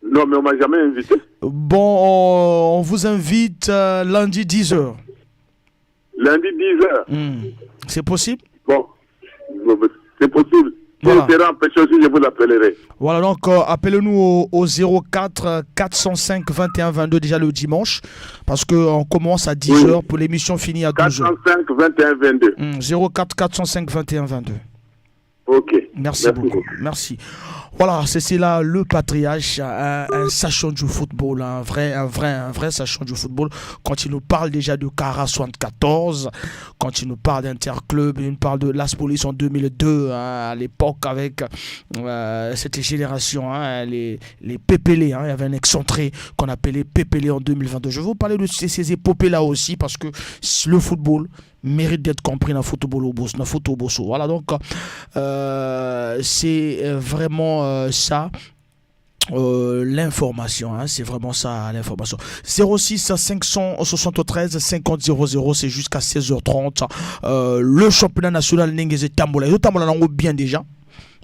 Non, mais on m'a jamais invité. Bon, on vous invite lundi 10h. Lundi 10h. C'est possible? Bon, c'est possible. Voilà. Si je vous l'appellerai. Voilà, donc appelez-nous au 04 405 21 22 déjà le dimanche, parce qu'on commence à 10h pour l'émission finie à 12h. 405 21 22. 04 405 21 22. Ok. Merci beaucoup. Merci. Voilà, c'est là le patriarche, un sachant du football, un vrai sachant du football. Quand il nous parle déjà de Cara 74, quand il nous parle d'Interclub, il nous parle de Las Police en 2002, à l'époque avec cette génération, les Pépélés. Il y avait un excentré qu'on appelait Pépélé en 2022. Je vais vous parler de ces épopées-là aussi parce que le football mérite d'être compris dans le football au boss, dans le football au boss. Voilà, donc c'est vraiment ça. L'information, c'est vraiment ça l'information. 06 573 50 00, c'est jusqu'à 16h30. Le championnat national Nengeze Tambola. Yo Tambola nango bien déjà.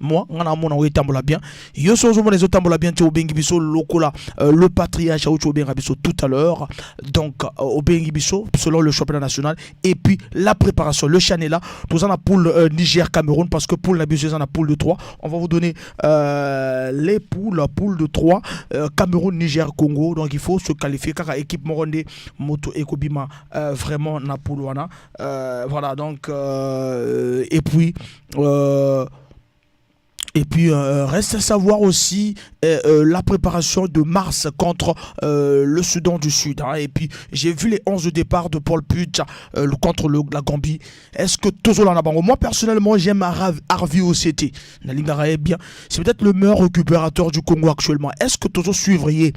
Moi, on a mon tambola bien. Yo sozo les tambola bien au bengi biso lokola le patriarche au bengi biso tout à l'heure. Donc au bengi biso selon le championnat national et puis la préparation le CHAN est là. Nous en a poule Niger Cameroun parce que poule la BG en a poule de 3. On va vous donner les poules, la poule de 3 Cameroun Niger Congo. Donc il faut se qualifier car équipe Morondé Moto Ekobima vraiment na poule wana. Voilà donc et puis reste à savoir aussi la préparation de mars contre le Soudan du Sud. Et puis j'ai vu les 11 de départ de Paul Putt contre la Gambie. Est-ce que Tozo Lanabango? Moi personnellement j'aime Harvey OCT. Bien. C'est peut-être le meilleur récupérateur du Congo actuellement. Est-ce que Tozo suivriez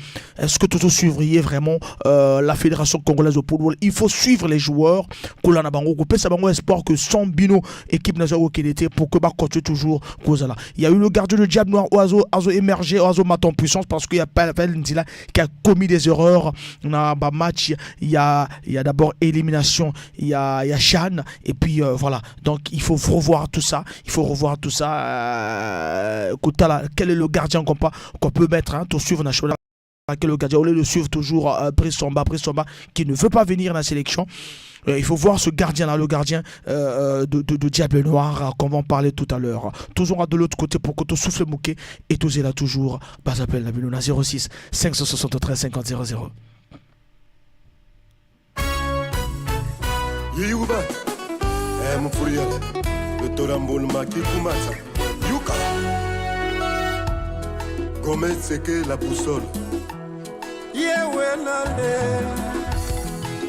vraiment la fédération congolaise de football? Il faut suivre les joueurs. Kolanabango, Sabango espoir que son bino équipe nationale qui était pour que continue toujours Kozala. Il y a eu le gardien de Diable Noir Oiseau émergé, Oiseau mat en puissance parce qu'il y a Pavel Nzila qui a commis des erreurs dans un match. Il y a d'abord élimination, il y a CHAN et puis voilà. Donc il faut revoir tout ça. Quel est le gardien qu'on peut mettre pour suivre national? Que le gardien, au lieu de suivre toujours Pressomba qui ne veut pas venir dans la sélection. Il faut voir ce gardien-là, le gardien de Diable Noir, qu'on va en parler tout à l'heure. Toujours de l'autre côté pour que tu souffles mouquet et tu là toujours. Bah, j'appelle la Bilona 06 573 50 00. Yuba, mon fourrière, le Torambol Maki Kumata, Yuka. Comment c'est que la boussole?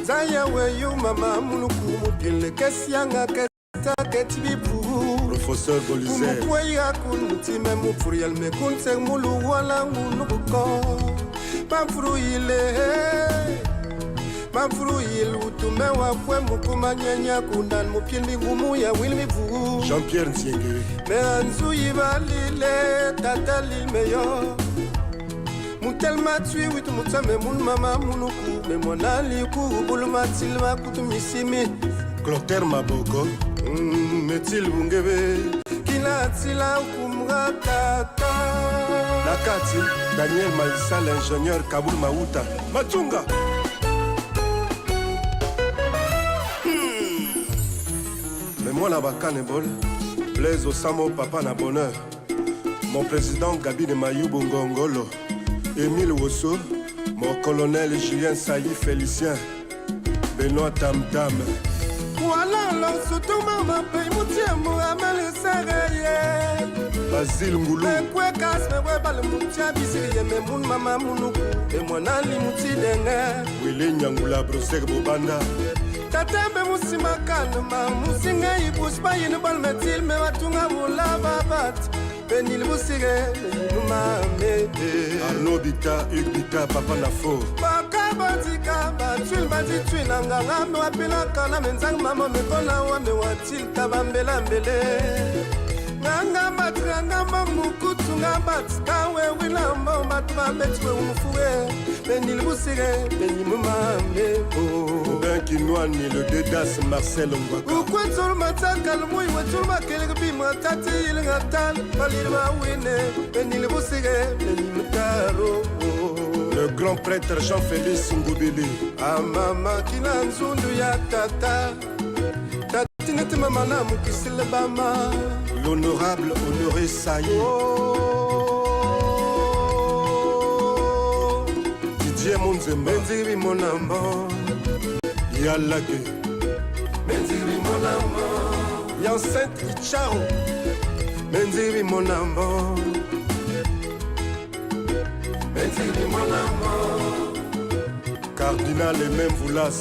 Zayawe yu mama muluku mupile kesianga keta ketibibu Professeur Bolizer Mupwaya kunutime mupurial me kunse mulu wala unuko Mafuru il utume wakwe mukuma nyanya kundan mupili ngumu ya wilmivu Jean-Pierre Nsienge Me anzu yibalile tatalil meyo Mutel matui witu mutame mun mama munuku me monali ku bulu matil ma kutu misimi Clotaire Maboko metil bungebe tila tila kumra tata. Nakati Daniel Maïssa, l'ingénieur Kaboul Maouta. Matunga. Mais moi la bacane bol, Blaise Osamo papa na bonheur. Mon président Gabi de Mayou Ngongolo, Émile Wosso, mon colonel Julien Saï Félicien, Benoît Tam Tam. Voilà surtout maman paye mon tien Mohamed le Sereye. Basile Ngoulou. Mais quoi casse mais ouais bal mon tien bisiri mais mon maman mounou et mon ali mouti dengue. Wile Nyangula Brosek Bobanda. Tatembe musima kalma musinga ibusba yine bal metil me watunga mula babat. Benil busige mame. Arnaud Bita, Hugues Bita, Papa Nafo. Bakabatika, batul bati nanga me wapila kana menzang mama me kona wa me watil tabambela mbele. Nanga matranga mamukutu ngabat kawe wilamba matma metwe umufuwe. Benil busige benimumame. Ben Kinouani, le Dedas Marcel Mbaka. Pourquoi tout le matin calme oui tout le matin quelque bi moi tati il ngatan balir ma wine benil busige benimutaro. Le grand prêtre Jean-Félix Ngoubili. Ah maman kina nzundu ya tata. Tati nete mama na mukisile bama. L'honorable Honoré Saï. Didier Monzemba. Benziri mon amant. Yalake. Benziri mon amant. Yancette Icharo. Benziri mon amant. Benziri mon amant. Cardinal et même Voulas.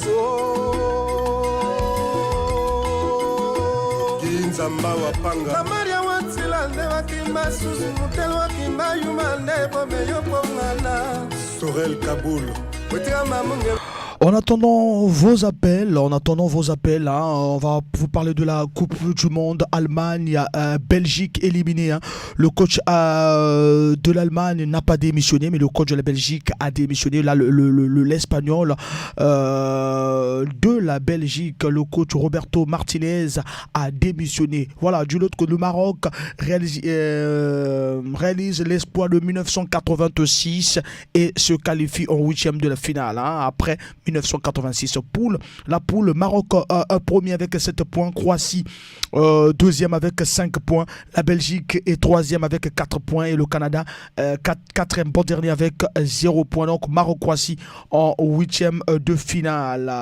Kinzamba Wapanga. La Maria Watsila ne wakimba susu mutel wakimba yumane bomeyo pongana. Sorel Kaboul. Wetika mamunge. En attendant vos appels, hein, on va vous parler de la Coupe du Monde. Allemagne, Belgique éliminée. Hein. Le coach de l'Allemagne n'a pas démissionné, mais le coach de la Belgique a démissionné. Là, l'Espagnol de la Belgique, le coach Roberto Martinez a démissionné. Voilà, du l'autre côté, le Maroc réalise l'espoir de 1986 et se qualifie en 8e de la finale. Hein, après 1986 la poule Maroc premier avec 7 points, Croatie deuxième avec 5 points, la Belgique est troisième avec 4 points et le Canada quatrième bon dernier avec 0 points. Donc Maroc-Croatie en 8e de finale.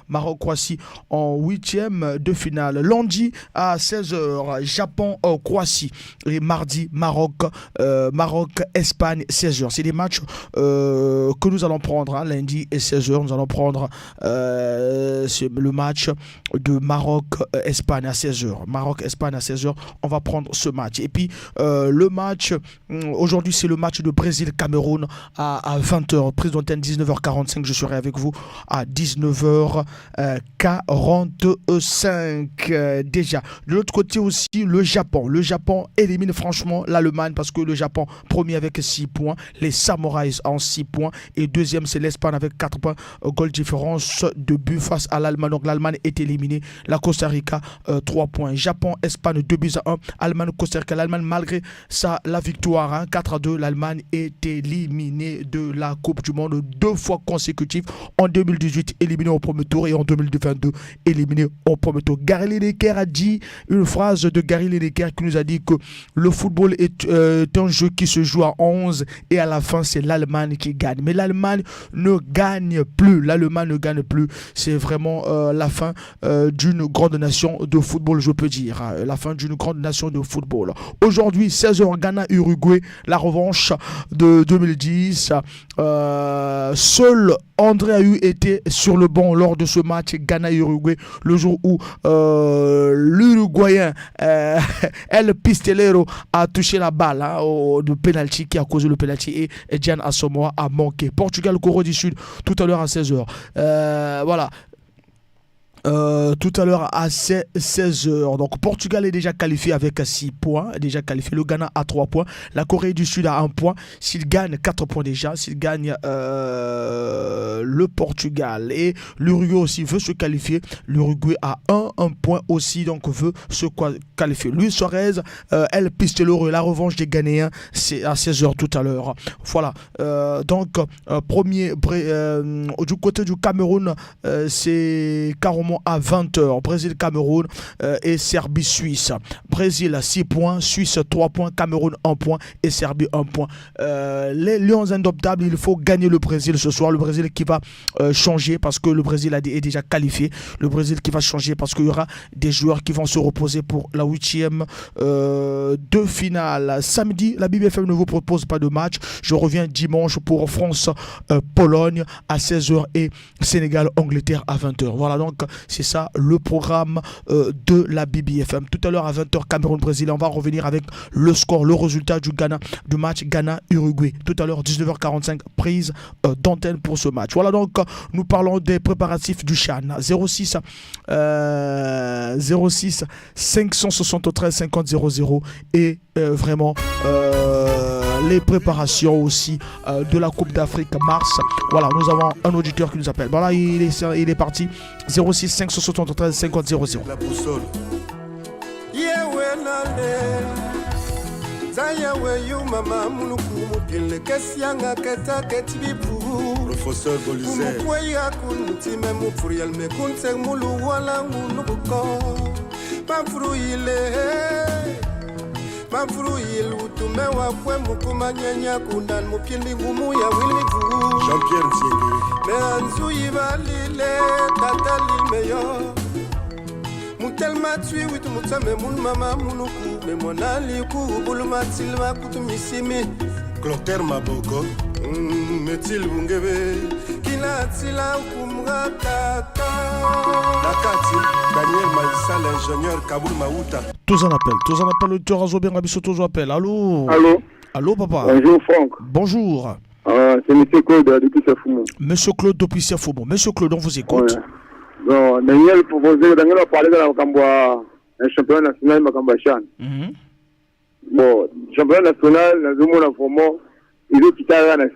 Maroc-Croatie en 8e de finale. Lundi à 16h Japon-Croatie et mardi Maroc-Espagne 16h. C'est des matchs que nous allons prendre, hein, lundi et 16h. Nous allons prendre c'est le match de Maroc-Espagne à 16h. Maroc-Espagne à 16h, on va prendre ce match. Et puis le match, aujourd'hui c'est le match de Brésil-Cameroun à 20h. Prise d'antenne 19h45, je serai avec vous à 19h45 déjà. De l'autre côté aussi, le Japon. Le Japon élimine franchement l'Allemagne parce que le Japon premier avec 6 points. Les Samouraïs en 6 points. Et deuxième, c'est l'Espagne avec 4 points. Goal différence de but face à l'Allemagne. Donc l'Allemagne est éliminée. La Costa Rica 3 points. Japon, Espagne 2-1. Allemagne, Costa Rica. L'Allemagne malgré la victoire, hein, 4-2, l'Allemagne est éliminée de la Coupe du Monde 2 fois consécutives. En 2018 éliminée au premier tour et en 2022 éliminée au premier tour. Gary Lineker a dit une phrase de Gary Lineker qui nous a dit que le football est un jeu qui se joue à 11 et à la fin c'est l'Allemagne qui gagne. Mais l'Allemagne ne gagne plus. L'Allemagne ne gagne plus. C'est vraiment la fin d'une grande nation de football, je peux dire. La fin d'une grande nation de football. Aujourd'hui, 16h, Ghana-Uruguay, la revanche de 2010. Seul André Ayew était sur le banc lors de ce match Ghana-Uruguay, le jour où l'Uruguayen El Pistolero a touché la balle, hein, de penalty, qui a causé le penalty, et Gian Asamoah a manqué. Portugal-Corée du Sud tout à l'heure à 16h. Voilà. tout à l'heure à 16h. Donc Portugal est déjà qualifié avec 6 points, déjà qualifié. Le Ghana a 3 points, la Corée du Sud a 1 point. S'il gagne 4 points déjà, s'il gagne le Portugal et l'Uruguay aussi veut se qualifier. L'Uruguay a 1 point aussi, donc veut se qualifier. Luis Suarez, El Pistolero et la revanche des Ghanéens, c'est à 16h tout à l'heure. Voilà, donc premier du côté du Cameroun, c'est carrément à 20h. Brésil-Cameroun et Serbie-Suisse. Brésil 6 points, Suisse 3 points, Cameroun 1 point et Serbie 1 point. Les Lions indoptables, il faut gagner le Brésil ce soir. Le Brésil qui va changer parce que le Brésil est déjà qualifié. Le Brésil qui va changer parce qu'il y aura des joueurs qui vont se reposer pour la 8e de finale. Samedi, la BBFM ne vous propose pas de match. Je reviens dimanche pour France-Pologne à 16h et Sénégal-Angleterre à 20h. Voilà, donc c'est ça le programme de la BBFM. Tout à l'heure à 20h, Cameroun-Brésil. On va revenir avec le score, le résultat du match Ghana-Uruguay. Tout à l'heure, 19h45, prise d'antenne pour ce match. Voilà, donc nous parlons des préparatifs du CHAN. 06 573 50 00 et vraiment les préparations aussi de la Coupe d'Afrique mars. Voilà, nous avons un auditeur qui nous appelle. Voilà, il est parti. 06 573 50 00. La boussole. Professeur Bolizer. Jean-Pierre Nzienge. Mutelma tui witu mutame mun mama munuku me monali ku buluma tilma kutumisimi Clotaire Maboko metil bungebe kila tila kumratata Nakati Daniel Maïssa l'ingénieur Kaboul Maouta. Tous en appel le Torazo bien Rabisso tous en appel. Allô papa. Bonjour Franck. Bonjour. C'est monsieur Claude depuis Safoumou. Monsieur Claude depuis Safoumou. Monsieur Claude, on vous écoute. Ouais. Donc, Daniel proposé, Daniel a parlé de la un championnat national Makambachan. Bon, championnat national, nous avons vraiment, il est quitté à la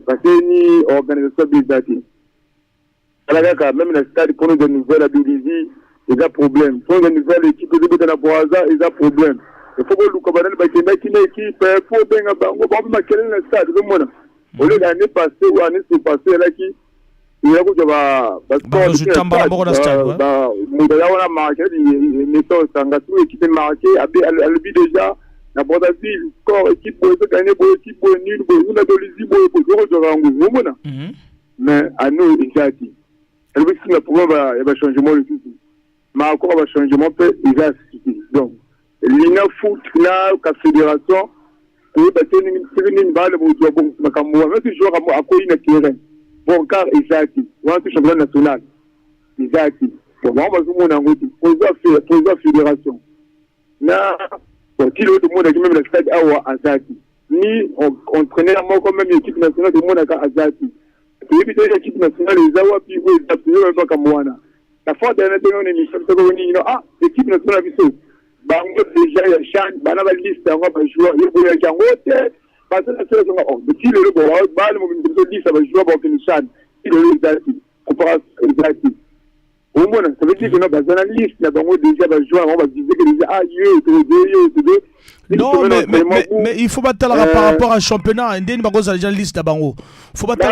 parce que ni organisation bizarre. Même le stade pour nous de nouvelles habilités, il y a problème. Pour de nouvelles équipes de la Boisa, il y a problème. Il faut que nous comprenions que l'équipe, il faut bien le stade. Au lieu d'année passée ou année passée, là qui il y a beaucoup de résultats par le stade. Il y a marqué, équipe marquée, elle vit déjà. La Brazzaville, score, équipe, gagner, équipe, nul, nous avons les mais à nous, il y a dit. Elle veut que le programme va changement le tout. Mais encore, va changement, il y a donc, l'INA foot, la fédération, pour une balle, même si je joue à quoi il est bon, car il y a dit. On a tout championnat national. Il y a dit. Bon, on va tout le monde en route. Pour la fédération. Là, si l'autre monde a dit même le stade à Azati. Ni entraîneur comme même l'équipe nationale du monde à Azati. Puis l'équipe nationale, les Awa, puis ils appuient même comme moi. La fois dernière, on a mis ça, l'équipe nationale, bango déjà, il y a Chan, banaba liste, on va jouer, il y a un parce que la sélection, si le bal, on dit ça va jouer avec le Chan, il est exactif, comparaison exactif. Au moins, ça veut dire que nous avons une liste, bango déjà va jouer, on va dire que les non, mais il faut battre par rapport à un championnat. Il faut battre déjà liste d'Abango. Il faut battre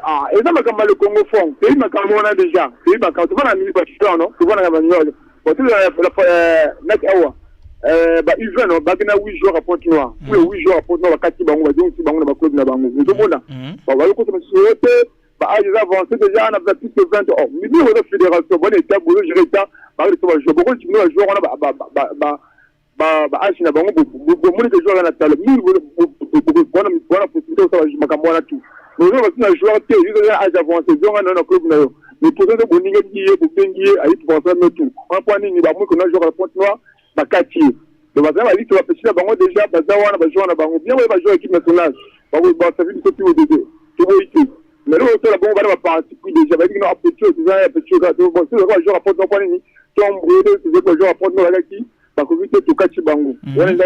ah, et ça, le Congo fond. C'est ma on a déjà. C'est ma tu vois la musique non? Tu vois la maniole. Pour tout next hour. Il veut non, bagna 8 jours à Pointe-Noire. 8 jours à Pointe-Noire, 4 bango, va dire aussi bango na club na bango. C'est tout là. On va le côté monsieur ils avancé déjà on a plus que 20 ans. Mais nous la fédération, bon état, bon gérer ça, par le beaucoup de joueurs on a Ashina bango beaucoup de joueurs na talo nous voilà possibilité ça va makambo na tout nous avons joueur té ils ont âge avancé donc on a club na yo mais pour ça boninga dié bobengi ayi pour ça no tout on point ni ba mo ko na joueur à Pointe-Noire ba kati donc va aller to apesi bango déjà bazawana ba joueur na bango bien va jouer équipe nationale ba ça veut dire que tu veux Mais là, on bon, on va partir déjà. On va dire non, petit, bon, c'est le joueur apporte non pas ni. Tom Brede, c'est le joueur apporte non la qui. Parce que vite tout catch bango. On a fait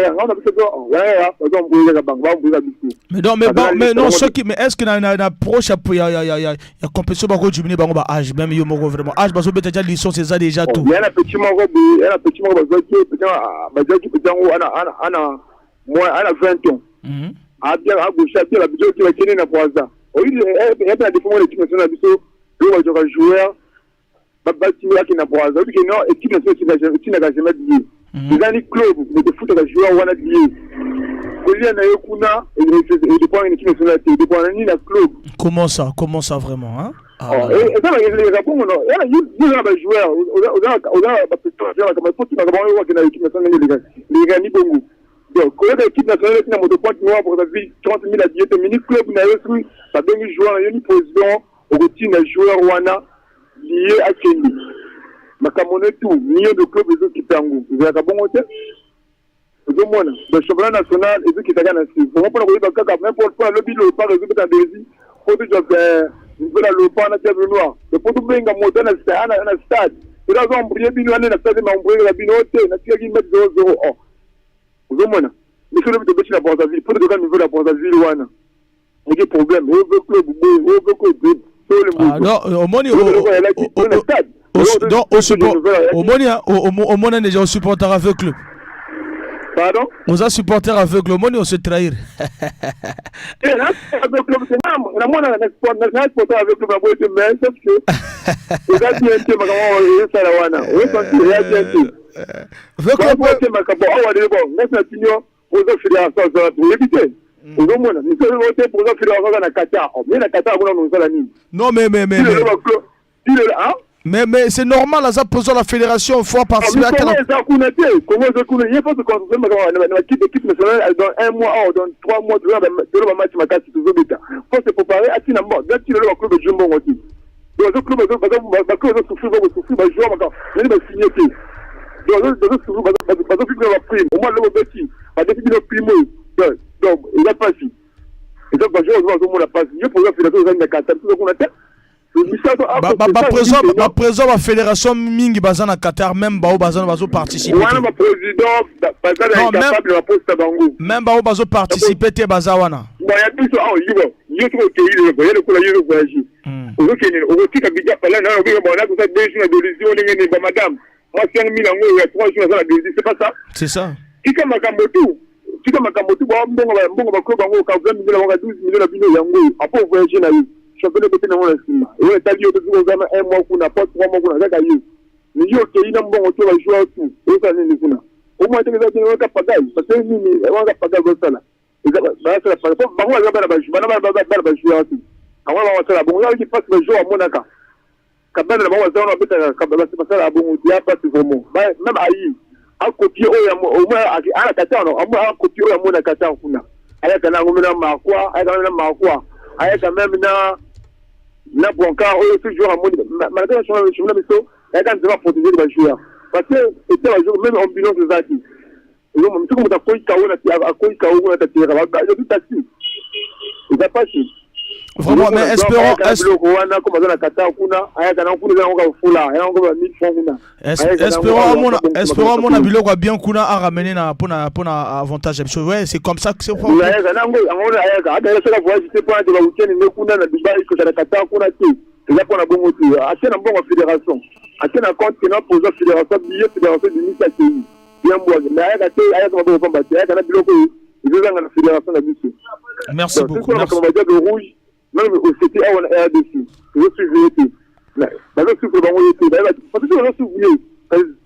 mais non, ce qui, mais est-ce qu'il y a une approche il y a compétition bango du mini bango ba âge même yo moko vraiment âge parce que déjà licence c'est ça déjà tout. Il y a un petit mot moi à la 20 ans. À bien à gauche à bien la vidéo qui va tenir na poisa. Il y a des fois l'équipe nationale biso le joueur bâti là qui na poisa. Il dit non équipe nationale qui n'a jamais dit. Les années club de foot à jouer wana dit. Il y a na yokuna et de point une équipe nationale de point ni na club. Comment ça vraiment hein? Et ça les Gabon non. Il y a des joueurs on a pas peut-être comme faut tu na Gabon wa na équipe nationale les gars ni bongo. Donc, quand l'équipe nationale est dans le point noir pour la vie, 30 000 à 10 minutes, club n'a reçu, ça donne un joueur, une position, au routine, un joueur Wana, lié à Kendi. Ma camonne tout, milieu de club, les autres qui perdent. Vous avez un bon hôtel? Vous avez un le championnat national, les autres qui t'aggannent ainsi. Vous avez pas le cas, même pour le faire, le bilan, pas résoudre dans des vies, pour tout faire, vous avez le pan à table noire. Le pot de bringa, monter dans un stade. Vous avez un brillant bilan, un stade, mais un brillant, la binote, la tiré, mettre 0-0. Vous avez mais c'est le but de baisser la Brazzaville. Pour le niveau de la Brazzaville, il y a des problèmes. On veut club, on veut club. Ah non, au moins, au moins, déjà on supporter aveugle. Pardon? On a supporter aveugle, au moins on se trahir. Et là, avec le c'est non, la moi na supporter avec le boîte mais sauf que les gars qui étaient maman ça la wana. Oui, parce que là avec le boîte mais quand on va dire bon, mais opinion aux fédérations ça pour éviter. Au moins, nous sommes votés pour la fédération na Qatar. Mais la Qatar on nous la ni. Non mais c'est normal là ça pour la fédération faut participer à comment ça connaît il faut se concentrer dans l'équipe nationale dans 1 mois ou dans 3 mois de le match makasi tout ça faut se préparer à tina bon dès qu'il le club de Jumbo aussi donc le club va souffrir jouer encore il va signer donc le souffrir va souffrir la prime au moins le petit va définir le prime donc il a pas si et donc va jouer au moins la passe il faut la fédération de Qatar tout ce qu'on a président la fédération mingi bazana na Qatar même bao bazana bazo participer wana président bazana incapable de poste bango même bao bazo participer te bazawana ya biso yibo to ke ile ko yele kula yele voyage ozokenene okotika bija pala na obi ba na ko sa 2 jours de décision ngene ba madame moi 5 000 ngo ya 3 jours ça la décision c'est pas ça c'est ça kika makambo tu ba mbongo ba ko bango ka 20 millions ba 12 millions na bino yango apo voyage na yi championnat de na mona sima et ta lieu de zama 1 mois kuna pas 3 mois kuna kaka yi ni yo ke ina mbongo to ba jouer tout et ça ni kuna au moins teke za ka pagai parce que ni wanga pagai go sala ba ça pas ba ngwa ba jouer tout awa ba sala bon là qui passe le jour à Monaco ka ba na ba wa zona bita ka ba sala bon dia pas vraiment même ayi a copier au moins à la Qatar non a copier au Monaco Qatar kuna aya kana ngomena makwa aya quand même na bon cas au toujours à Monaco malgré je me miso aya quand même protéger les joueurs parce que c'était un jour même en bilan de Zaki et donc même comme ta koyi kaona a koyi kaona ta tira ba tout taxi il va passer vraiment mais espérons espérons mon biloko bien kuna a ramener na pona avantage ouais c'est comme ça que c'est fort merci beaucoup même au CT on est RDC je suis vérité mais dans le souffle bon oui parce que on souffle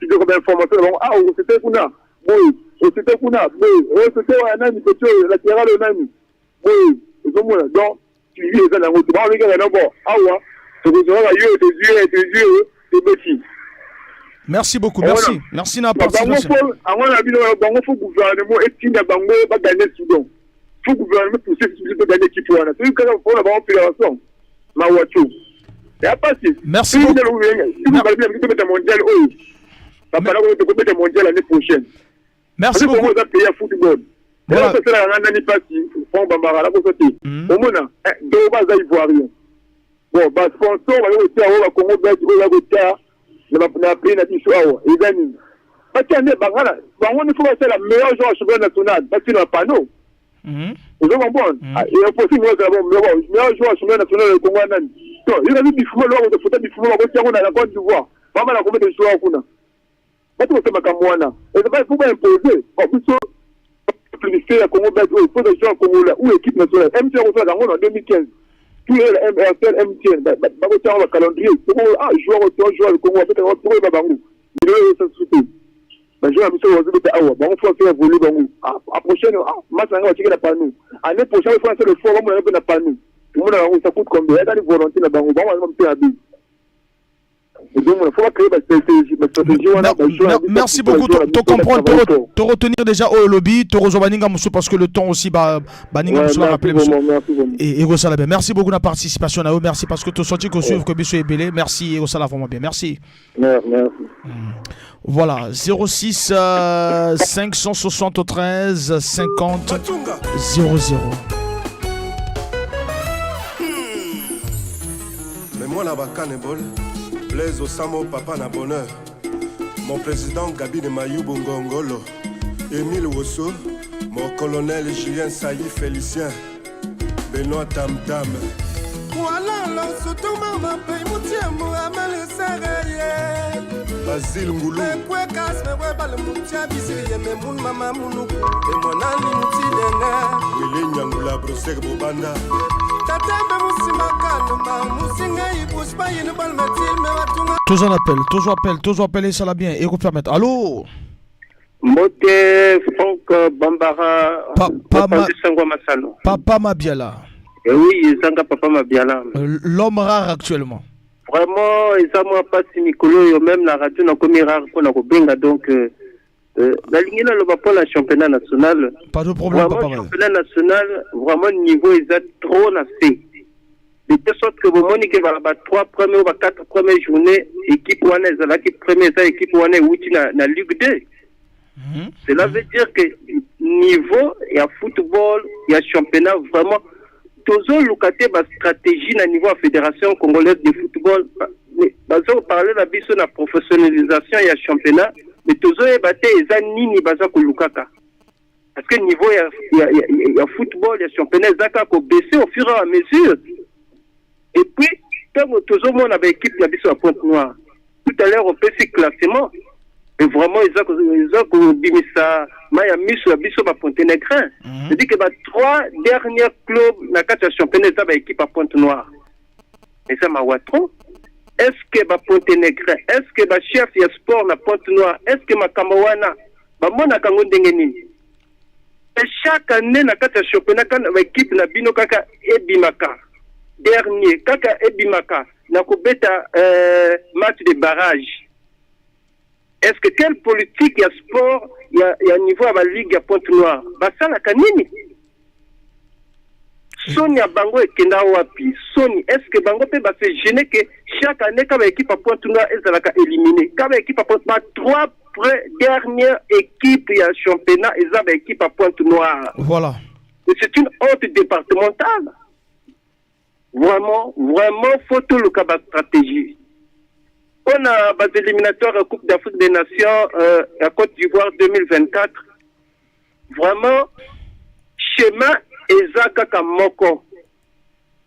tu dois comme information bon au CT kuna oui au CT kuna oui au CT on a mis petit latéral on a mis oui donc tu vis ça dans tu vas regarder là bon c'est que tu vas yeux c'est petit merci beaucoup merci na participation on a vu le faut gouvernement et qui n'a bango pas gagner Soudan faut gouvernement pousser de gagner qui pour là c'est quand on a une fédération ma wacho et après merci beaucoup si vous allez mettre mondial papa là on peut mettre mondial l'année prochaine merci beaucoup on va payer football voilà c'est là on a ni pas si fond bambara là pour sauter au moins deux bas ivoiriens bon basponsor bayokotia oyo bakongo beti oyo bakotia na pays na biso awa eza nini batia nde bangana bango nde fo basala meilleur joueur championnat national batina bapano ozo comprendre possible ozala bon meilleur joueur championnat national kongo nani to yokabi bifumo loko tofuta bifumo bakotiango na Côte d'Ivoire bama na combien de joueurs kuna bati kosema makambo wana eza fo baimpose biso publicité ya Congo beti oyo fo de joueur congolais ou équipe nationale MTN kosalaka yango na 2015 la MRCL MTN bakotiango bacalendrier joueur le Congo bapetaka tokoyeba bango bilo oyo sasusu bajoueur biso bazobeta awa bango fo affaire évolue bango a prochaine match nanga batikela panu année prochaine il faut faire le fort bamona mpe na panu tomona bango ça coûte combien ezali volonté na bango bango bazoma mpe ya bi Merci beaucoup. Te comprendre, te retenir déjà au lobby, te rejoindre parce que le temps aussi baninga monsieur rappeler monsieur. Et ça bien. Merci beaucoup de la participation à eux. Merci parce que tu senti que suivre que monsieur est belé. Merci et ça la vraiment bien. Merci. Voilà 06 573 50 00. Mais moi là-bas Canebol. Blaise Osamo Papa na bonheur. Mon président Gabi de Mayoubo Ngongolo. Émile Wosso. Mon colonel Julien Saï Félicien. Benoît Tam Tam. Voilà surtout maman paye moutia Mohamed le Sarayé. Basile Ngoulou. Mais quoi casse mais ouais pas le moutia bisé mais mon maman mounou. Et mon ami mouti denga. Wili Nyangula Brosek Bobanda. Toujours appel et ça l'a bien et vous permettre. Allô Mote Franck Bambara Papa Mabiala. Oui, Zanga Papa Mabiala. L'homme rare actuellement. Vraiment, ils ont moi pas si Nicolo même la radio n'a commis rare pour la Benga donc la ligne là le va pour la championnat national. Pas de problème vraiment, papa. Championnat national vraiment niveau ils ont trop nassé. De telle sorte que vous montrez que va 3 premières ou 4 premières journées équipe ouane la qui première ça équipe ouane outi na Ligue 2. Cela veut dire que niveau il y a football, il y a championnat vraiment toujours locaté ba stratégie na niveau fédération congolaise de football. Mais bazo parler la biso na professionnalisation il y a championnat mais toujours ébaté eza nini baza ko lukaka. Parce que niveau il y a football, il y a championnat zaka ko baisser au fur et à mesure. Et puis, quand toujours on avait équipe la biso à Pointe-Noire. Tout à l'heure on fait ce classement. Et vraiment ils ont dit ça Maya Misso la biso à Pointe-Négrin. C'est-à-dire que 3 derniers clubs na carte championnat ça ba équipe à Pointe-Noire. Et ça m'a watron. Est-ce que ba Pointe-Négrin, est-ce que ba chef ya sport na Pointe-Noire, est-ce que ma Kamawana ba mona kango ndenge nini? Et chaque année na carte championnat quand équipe na bino kaka ebimaka. Dernier, kaka ebimaka na kubeta match de barrage. Est-ce que quelle politique il y a sport, il y a niveau à la Ligue à Pointe-Noire? Ça la kanini. Sonia Bango et Kenda Wapi. Sony, est-ce que Bango peut se gêner que chaque année, quand l'équipe à Pointe-Noire, elle sera éliminée? Quand l'équipe à Pointe-Noire, 3 dernières équipes, il y a un championnat, ils ont l'équipe à Pointe-Noire. Voilà. C'est une honte départementale. Vraiment, faut tout le cas de stratégie. On a des éliminatoires à Coupe d'Afrique des Nations à Côte d'Ivoire 2024. Vraiment, schéma Ezaka Kamoko.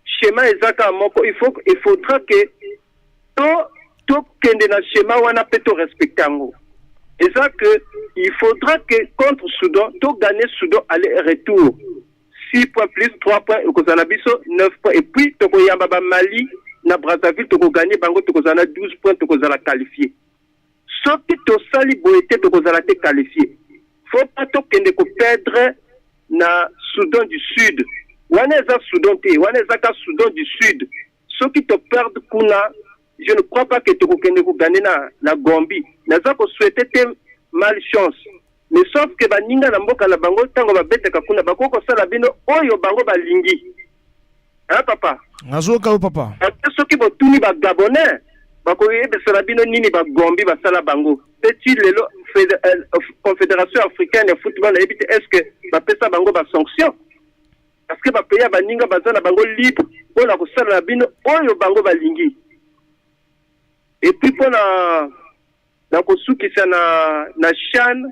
Schéma Ezaka Kamoko, il faudra que tout kende na schéma wana peto respectango. Et ça que il faudra que contre Soudan, tout gagner Soudan aller-retour. 6 points plus 3 points, Okozanabiso 9 points. Et puis, Toko Yambaba Mali, na Brazzaville, Toko gagner, Bango, Tokozana 12 points, Tokozana qualifié. Sauf que Tosali Boete, Tokozana te qualifié. Faut pas Tokende ko perdre na Soudan du Sud. Waneza Soudan te, Waneza ka Soudan du Sud. Ceux qui te perdent Kuna, je ne crois pas que Tokende ko gagner na Gambie. Naza ko souhaiter malchance. Mais sauf que baninga na mboka la bango tango babete kakuna bakoko sala bino oyo bango balingi. Hein papa? Nazoka papa. Ceux qui botuni ba gabonais bako yebe sala bino nini ba gombi ba sala bango. Petit lelo Confédération africaine de football est-ce que ba pesa bango ba sanction? Parce que ba pays baninga bazana bango libre pour la kosala na bino oyo bango balingi. Et puis pour na kosukisa na CHAN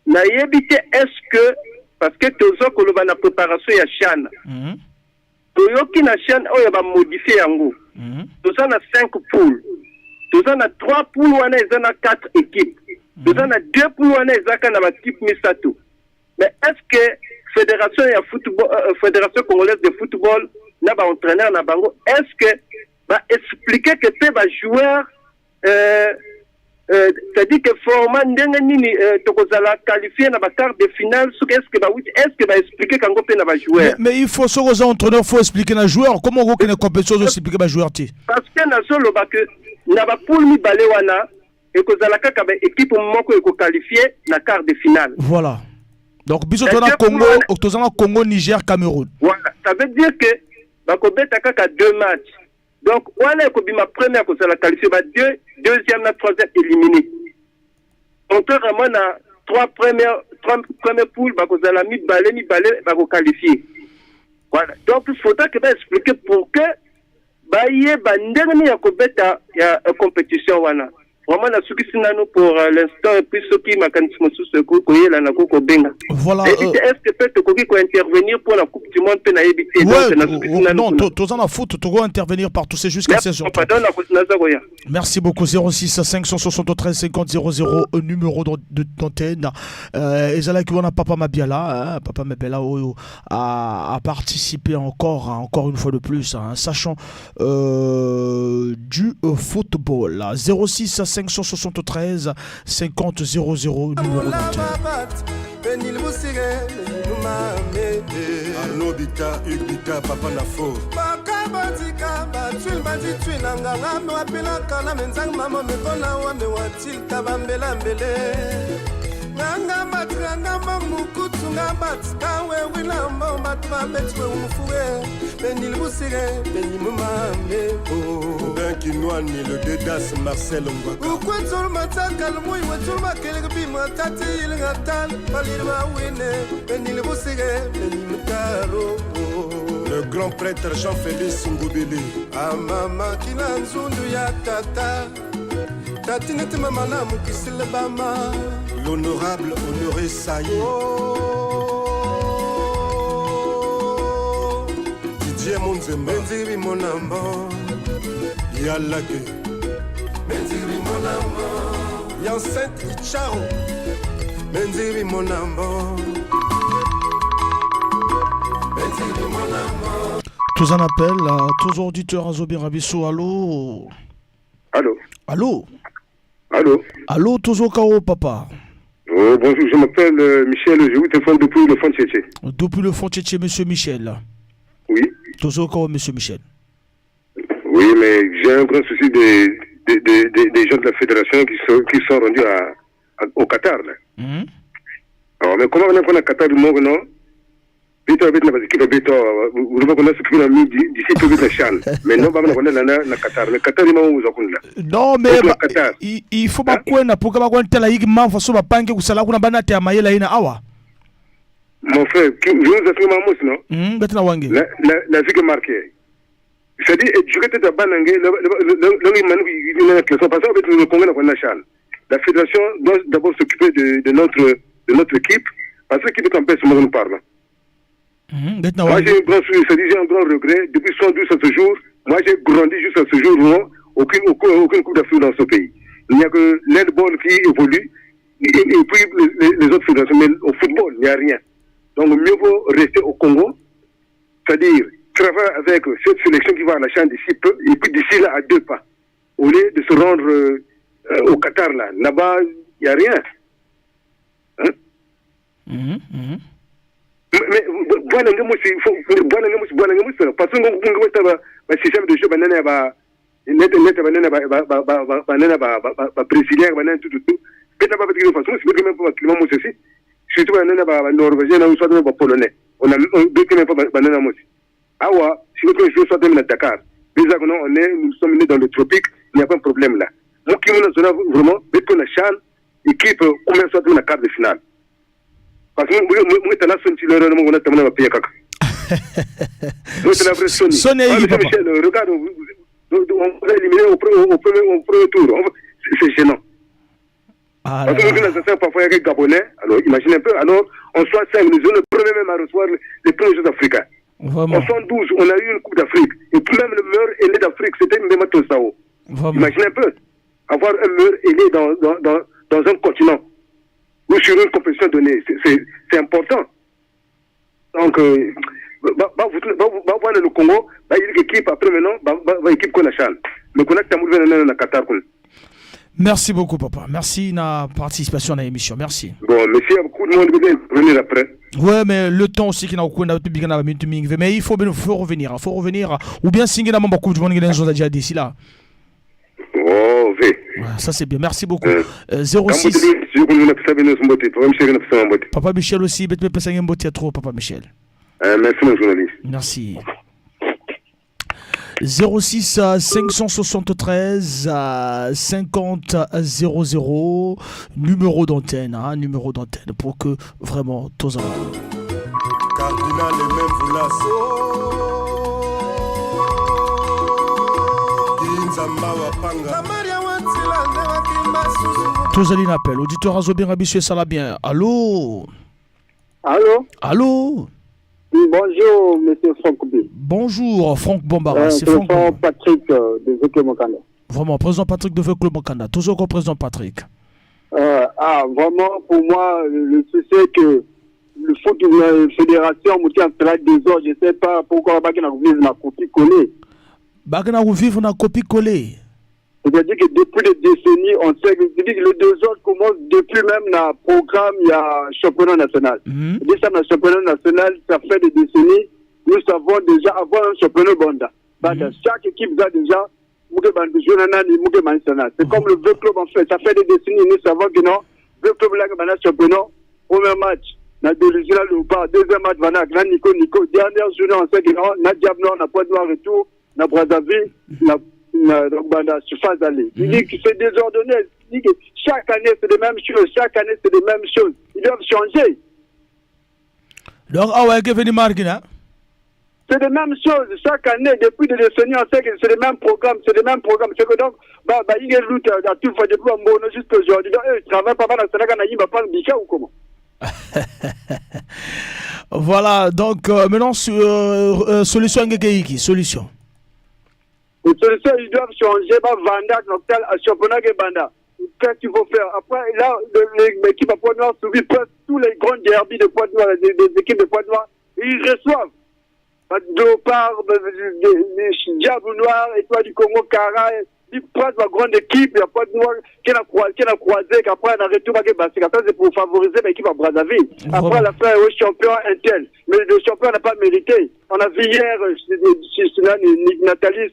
na yebite est-ce que parce que tozo koloba na préparation ya CHAN. Toyoki na CHAN oyo ba modifier yango. Toza na 5 poules. Toza na 3 poules wana eza na 4 équipes. Toza na 2 poules wana eza ka na ba équipe misato. Mais est-ce que Fédération congolaise de football na ba entraîneur na bango est-ce que va expliquer que pe ba joueur c'est-à-dire que format ndenge nini tokozala qualifier na ba quart de finale est-ce que va expliquer kango pe na ba joueur mais il faut ce que entraîneur faut expliquer na joueur comment on connaît compétition expliquer ba joueur ti parce que na solo ba que na ba poule mi balé wana et kozala kaka ba équipe moko e ko qualifier na quart de finale. Voilà. Donc, biso tona Congo, tozana Congo, Niger, Cameroun. Voilà, ça veut dire que bakobeta kaka 2 matchs. Donc, on a ma première que ça la qualifié, deuxième, la troisième éliminé. Donc, vraiment, na 3 premières poules, bakozala mi balé, bako qualifié. Voilà. Donc, il faudra que expliquer pour que baye banderne ya kobeta ya compétition wana. Vraiment la souki pour l'instant et puis ce qui mécanisme sous ce coup koyela na koko benga. Voilà. Est-ce que peut-être ko intervenir pour la Coupe du monde pe na yebité non, tous en a foot, tu dois intervenir partout, c'est juste qu'à ces jours. Merci beaucoup 06 573 50 00 numéro d'antenne. Et là qui a Papa Mabiala, Papa Mabiala a participé encore une fois de plus, sachant du football. 06 573 50 00 numéro d'antenne. Arnobita, Ubita, Papa Nafo. Bakabatika, Batul Baditui, Nanga, Wapila, Kana, Menzang, Mama, Mekona, Wame, Watil, Tabambela, Mbele. Nanga, Matranga, Mamukutu, Nabat, Kawe, Willam, Batma, Betwe, Mufue, Benil Boussire, Benimuma, Mebo. Ben Kinoani, le Dedas, Marcel, Mbaka. Pourquoi tout le matin, Kalmoui, tout le matin, Kelbima, Tati, il Natal, Palima, Wine, Benil Boussire, Benimutaro. Le grand prêtre Jean-Félix Ngoubili. Ah, maman, qui n'a nzundu ya tata. Tati n'était maman, Moukissile Bama. L'honorable Honoré Saïe. Didier Monzemba. Benziri mon amant. Yalake. Benziri mon amant. Yancette Icharo. Benziri mon amant. Benziri mon amant. Tous en appellent, tous auditeurs à Zobi Rabisso. Allô? Allô? Allô? Allô? Allô, toujours Kao, papa? Oh, bonjour, je m'appelle Michel, je vous téléphone depuis le fond Tchétché. Depuis le fond Tchétché, monsieur Michel. Oui. Toujours Kao, monsieur Michel. Oui, mais j'ai un grand souci des gens de la fédération qui sont rendus au Qatar. Là. Alors, mais comment on a le Qatar du monde, non? Bito abit na baziki bito uruba kuna siku na midi d'ici peu de CHAN mais non ba na Qatar le Qatar ima uzo kunla non mais il faut pas kwenda pour que ba kwenda la hiki mamfa so bapange kusala kuna banati ya mayela ina awa mon frère je vous assure mamus non betina wange la vie marquée c'est-à-dire je que tu banange le manu il na classe parce que le Congo na kwa CHAN la fédération doit d'abord s'occuper de notre équipe parce que l'équipe campée nous parle. Moi j'ai un grand regret depuis 112 à ce jour. Moi j'ai grandi jusqu'à ce jour où aucune coupe d'Afrique dans ce pays. Il n'y a que l'handball qui évolue et puis les autres fédérations. Mais au football, il n'y a rien. Donc mieux vaut rester au Congo, c'est-à-dire travailler avec cette sélection qui va à la CHAN d'ici peu et puis d'ici là à 2 pas. Au lieu de se rendre au Qatar là-bas, il n'y a rien. Hein? Mais bwana ngamusi parce que ngongo wetaba ba système de jeu banana ba net banana ba brésilien banana tout peut-être pas de toute façon c'est même pas climat moi aussi surtout banana ba norvégien ou soit ba polonais on a deux même pas banana moi awa si vous jouez soit même à Dakar déjà nous sommes nés dans le tropique il n'y a pas de problème là moi qui me zone vraiment mais qu'on a CHAN équipe combien soit dans la quart de finale. Parce que moi, je suis là, je suis là, Donc c'est la vraie Sony. Sony papa. Michel, regarde, on va éliminer au premier tour. C'est gênant. Ah, parce que nous parfois avec les Gabonais, alors imaginez un peu, alors on soit 5, nous sommes le premier même à recevoir les premiers Jeux africains. Vraiment. En 112, on a eu une Coupe d'Afrique. Et tout même le meilleur aîné d'Afrique, c'était Mbema Tosao. Imaginez un peu, avoir un meilleur aîné dans un continent ou sur une compétition donnée, c'est important. Donc, voir le Congo, il y a une équipe après maintenant, une équipe qu'on a chale. Le connect à Mouven dans Qatar. Merci beaucoup, papa. Merci de la participation à l'émission. Merci. Bon, merci à beaucoup de monde de venir après. Ouais, mais le temps aussi qu'il y a mais il faut revenir. Il faut revenir. Ou bien signer la membre du monde qui est déjà d'ici là. Oh, oui. Ouais, ça c'est bien. Merci beaucoup. 06. Papa Michel aussi. Papa Michel. Merci, mon journaliste. Merci. 06 573 50 00 numéro d'antenne pour que vraiment tous en Cardinal et même Voulasso Inzamba Wapanga tous allez n'appel auditeur Azobin Abissé ça la bien. Allô. Bonjour, monsieur Franck B. Bonjour, Franck Bombara. C'est Franck Patrick de Veclo Mokanda. Vraiment, président Patrick de Veclo Mokanda. Toujours comme président Patrick. Vraiment, pour moi, le souci est que le foot de la fédération, je ne sais pas pourquoi Bagana vivre dans la copie-collée. Bagana vivre dans la copie-collée. C'est-à-dire que depuis des décennies, on sait que le désordre commence depuis même le programme, il y a championnat national. Le championnat national, ça fait des décennies, nous savons déjà avoir un championnat Bonda. Chaque équipe a déjà c'est comme le deux club en fait, ça fait des décennies, nous savons que non, deux clubs là, il y a un championnat, premier match, na Delisila Lopa, deuxième match, Vanak, Nico, dernière journée, on sait que non, na Diablo, na Pointe-Noire retour, na Brazzaville, donc Banda surface d'aller. Il dit que c'est désordonné. Il dit que chaque année c'est les mêmes choses. Ils doivent changer. Donc, qu'est-ce que vous avez? C'est les mêmes choses. Chaque année, depuis des décennies, on sait que c'est les mêmes programmes. C'est que donc, il y a lutte à tout fois depuis un bon juste aujourd'hui. Donc, ils travaillent pas mal à Sénégal, ils ne pas le bica ou comment? Voilà, donc maintenant, solution solution. Les solutions, ils doivent changer, Vanda, Noctal, à championnat et Banda. Qu'est-ce qu'il faut faire? Après, là, l'équipe à Pointe-Noire subit presque tous les grands derbys de Pointe-Noire, des équipes de Pointe-Noire, ils reçoivent. Léopard, Diable Noir, Étoile du Congo, Cara, ils prennent la grande équipe, il y a Pointe-Noire qui a croisé, qu'après, on a retourné à Après, c'est pour favoriser l'équipe à Brazzaville. Après, la fin, au champion Intel. Mais le champion n'a pas mérité. On a vu hier, Nathalie,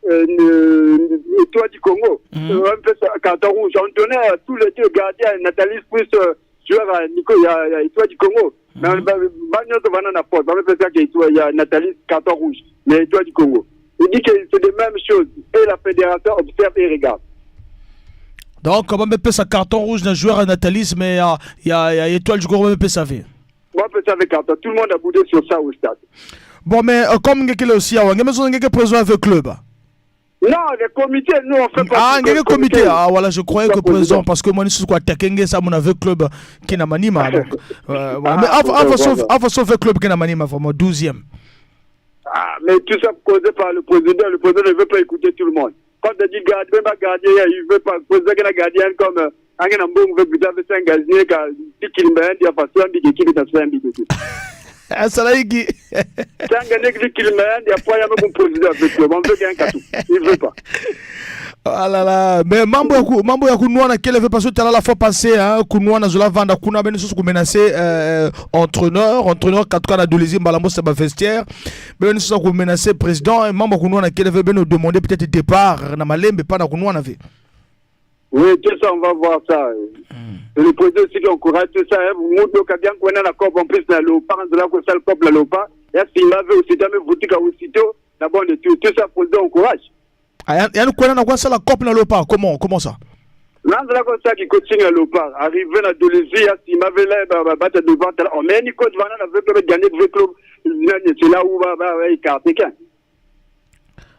Étoile du Congo, un peu carton rouge. On donnait à tous les deux gardiens, Nathalie plus joueur à Nico, il y a Étoile du Congo. Mais il y a Nathalie carton rouge, mais Étoile du Congo. Il dit que c'est les mêmes choses. Et la fédération observe et regarde. Donc, on va mettre sa carton rouge d'un joueur à Nathalie, mais il y a Étoile du Congo, on peut savoir. Moi, je peux savoir carton. Tout le monde a boudé sur ça au stade. Bon, mais comme il y a aussi, on a besoin de président avec le club. Non, les comités, nous on fait pas. Ah, il y a des comités. Ah, voilà, je croyais que président, parce que moi, je suis quoi, Tekenge, ça, mon avec club qui n'a manima. Mais avant sauver club qui n'a manima, vraiment, 12e. Ah, mais tout ça causé par le président. Le président ne veut pas écouter tout le monde. Quand on dit gardien, il veut pas. Le président qui est gardien comme un bon veut que vous avez 5 gardiens, qui il m'a dit, parce qu'il est dans 5 bidets. Ah, ça l'a dit. C'est un gagné qui le met, il n'y a pas un président avec lui. On veut gagner un catou. Il ne veut pas. Ah là là, mais mambo ya kunwana kele veut parce que tu as la fois passé kunwana zola vanda kuna ben sous menacer entraîneur katuka na dolizim balamo sa vestiaire ben sous ko menacer président et mambo kunwana kele veut ben nous demander peut-être départ na malembe pas na kunwana ve. Oui, tout ça on va voir ça. Et le président aussi qui encourage tout ça, Moudo Kadian qu'on a la COP en plus la Lopa, de la salle COP la Lopa, et s'il avait aussi jamais boutique à aussitôt, d'abord tout ça président encourage. Ah, y a quoi na quoi ça la COP la Lopa, comment ça? Là de la ça qui coaching à Lopa, arrivé à Dolizia, s'il m'avait là battre devant, on met Nico devant la veut gagner le club, c'est là où va écarter quelqu'un.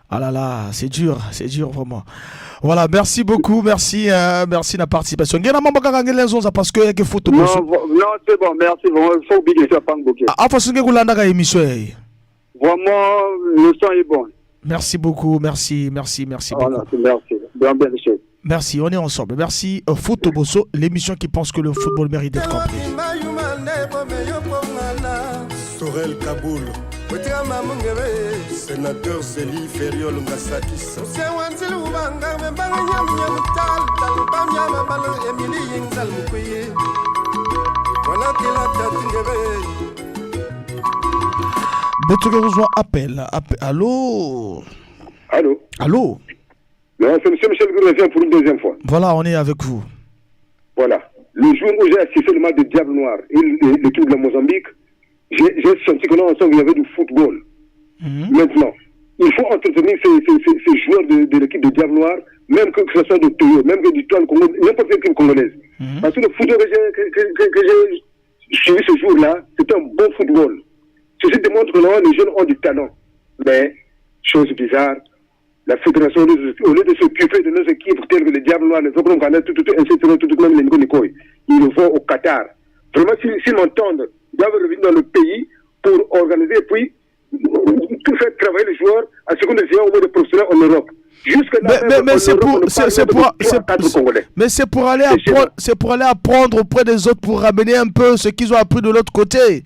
Ah là là, c'est dur vraiment. Voilà, merci beaucoup, merci de la participation. Parce que il y a que photo. Non, c'est bon, merci. Il faut oublier ça, pas me bloquer. Ah, parce que vous avez émission. Vraiment, le son est bon. Merci beaucoup, merci Voilà, beaucoup. merci. Bien, monsieur. Merci, on est ensemble. Merci, Photo Bosso, l'émission qui pense que le football mérite d'être compris. Sorel Kaboul, sénateur Zélie Feriol Ngasakis. Beto rejoint appel. Allô? Allô? Allô? Non, c'est M. Michel Gourezien pour une deuxième fois. Voilà, on est avec vous. Voilà. Le jour où j'ai assisté le match de Diable Noir et l'équipe de la Mozambique, j'ai senti que là, ensemble, il y avait du football. Maintenant, il faut entretenir ces joueurs de l'équipe de Diable Noir, même que ce soit de Toyo, même que du Toile Congo, n'importe quelle équipe congolaise. Parce que le football que j'ai suivi ce jour-là, c'est un bon football. Ceci démontre que là, les jeunes ont du talent. Mais, chose bizarre, la fédération, au lieu de s'occuper de nos équipes telles que les Diables Noirs, les autres Canadiens, tout même les Nico, ils le vont au Qatar. Vraiment, s'ils m'entendent, ils doivent revenir dans le pays pour organiser et puis tout faire travailler les joueurs à ce qu'on devient au moins des professionnels en Europe. Mais c'est pour aller apprendre auprès des autres pour ramener un peu ce qu'ils ont appris de l'autre côté.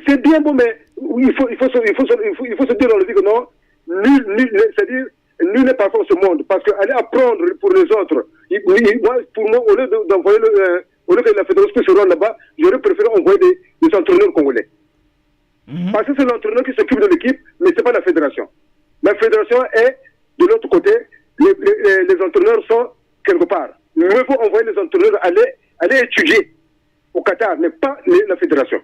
C'est bien bon, mais il faut se dire dans le vie que non, c'est-à-dire, nul n'est parfait dans ce monde. Parce qu'aller apprendre pour les autres, pour moi, au lieu d'envoyer au lieu que la fédération puisse se rendre là-bas, j'aurais préféré envoyer des entraîneurs congolais. Parce que c'est l'entraîneur qui s'occupe de l'équipe, mais ce n'est pas la fédération. La fédération est de l'autre côté, les entraîneurs sont quelque part. Mieux vaut envoyer les entraîneurs aller étudier au Qatar, mais pas la fédération.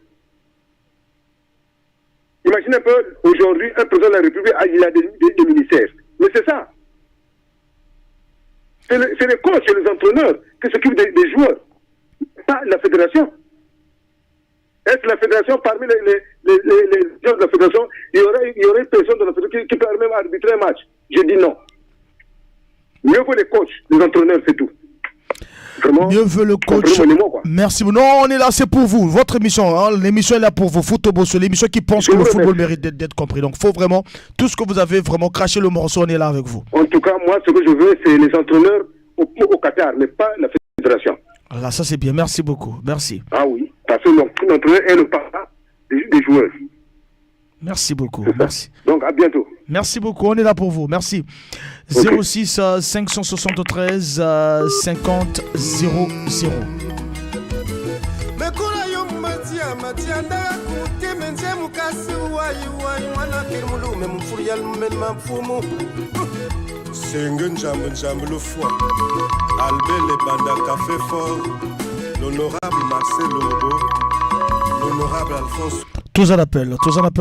Imaginez un peu, aujourd'hui, un président de la République, il a des ministères. Mais c'est ça. C'est les coachs, c'est les entraîneurs qui s'occupent des joueurs, pas la fédération. Est-ce la fédération, parmi les gens de la fédération, il y aurait une personne de la fédération qui peut même arbitrer un match? Je dis non. Mieux vaut les coachs, les entraîneurs, c'est tout. Vraiment, mieux veut le coach. Merci. Non, on est là, c'est pour vous. Votre émission, hein, l'émission est là pour vous. Football, c'est l'émission qui pense que le football mérite d'être compris. Donc, faut vraiment, tout ce que vous avez, vraiment craché le morceau, on est là avec vous. En tout cas, moi, ce que je veux, c'est les entraîneurs au Qatar, mais pas la fédération. Là, ça c'est bien. Merci beaucoup. Merci. Ah oui, parce que l'entraîneur est le papa des joueurs. Merci beaucoup. Merci. Donc, à bientôt. Merci beaucoup. On est là pour vous. Merci. Okay. 06 573 50 00. Sengue Njambe le foie. Albert Lebanda Café Fort. L'honorable Marcel Lobo. L'honorable Alphonse. Tous en appel,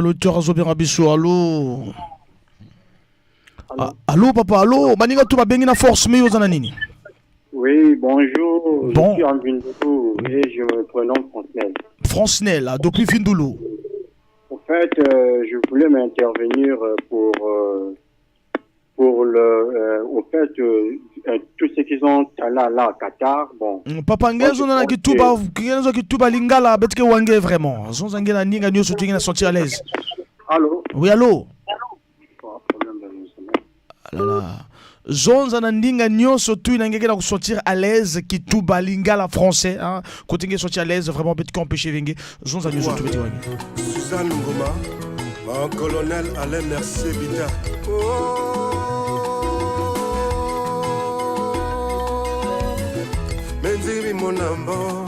auditeur Azobien Rabissou. Allô? Allô, papa, allô? Maniga tu vas bien na force, mais aux ananini. Oui, bonjour. Bon. Je suis en Vindoulou et je me prénomme Francenel. Francenel, depuis Vindoulou. En fait, je voulais m'intervenir pour tous ceux qui sont là à Qatar. Bon. Papa, ngezo na kituba lingala betke wange vraiment. Zonza ngena ninga nyo sotu ngena sentir à l'aise. Allô? Oui, allô? Zonza na ninga nyo sotu ngena sentir à l'aise kituba lingala français hein. Côté ngena sentir à l'aise vraiment betke empêcher venge. Zonza nyo sotu betke wange. Suzanne Ngoma, mon colonel Alain Mercier Bita. Menzibi mon amour,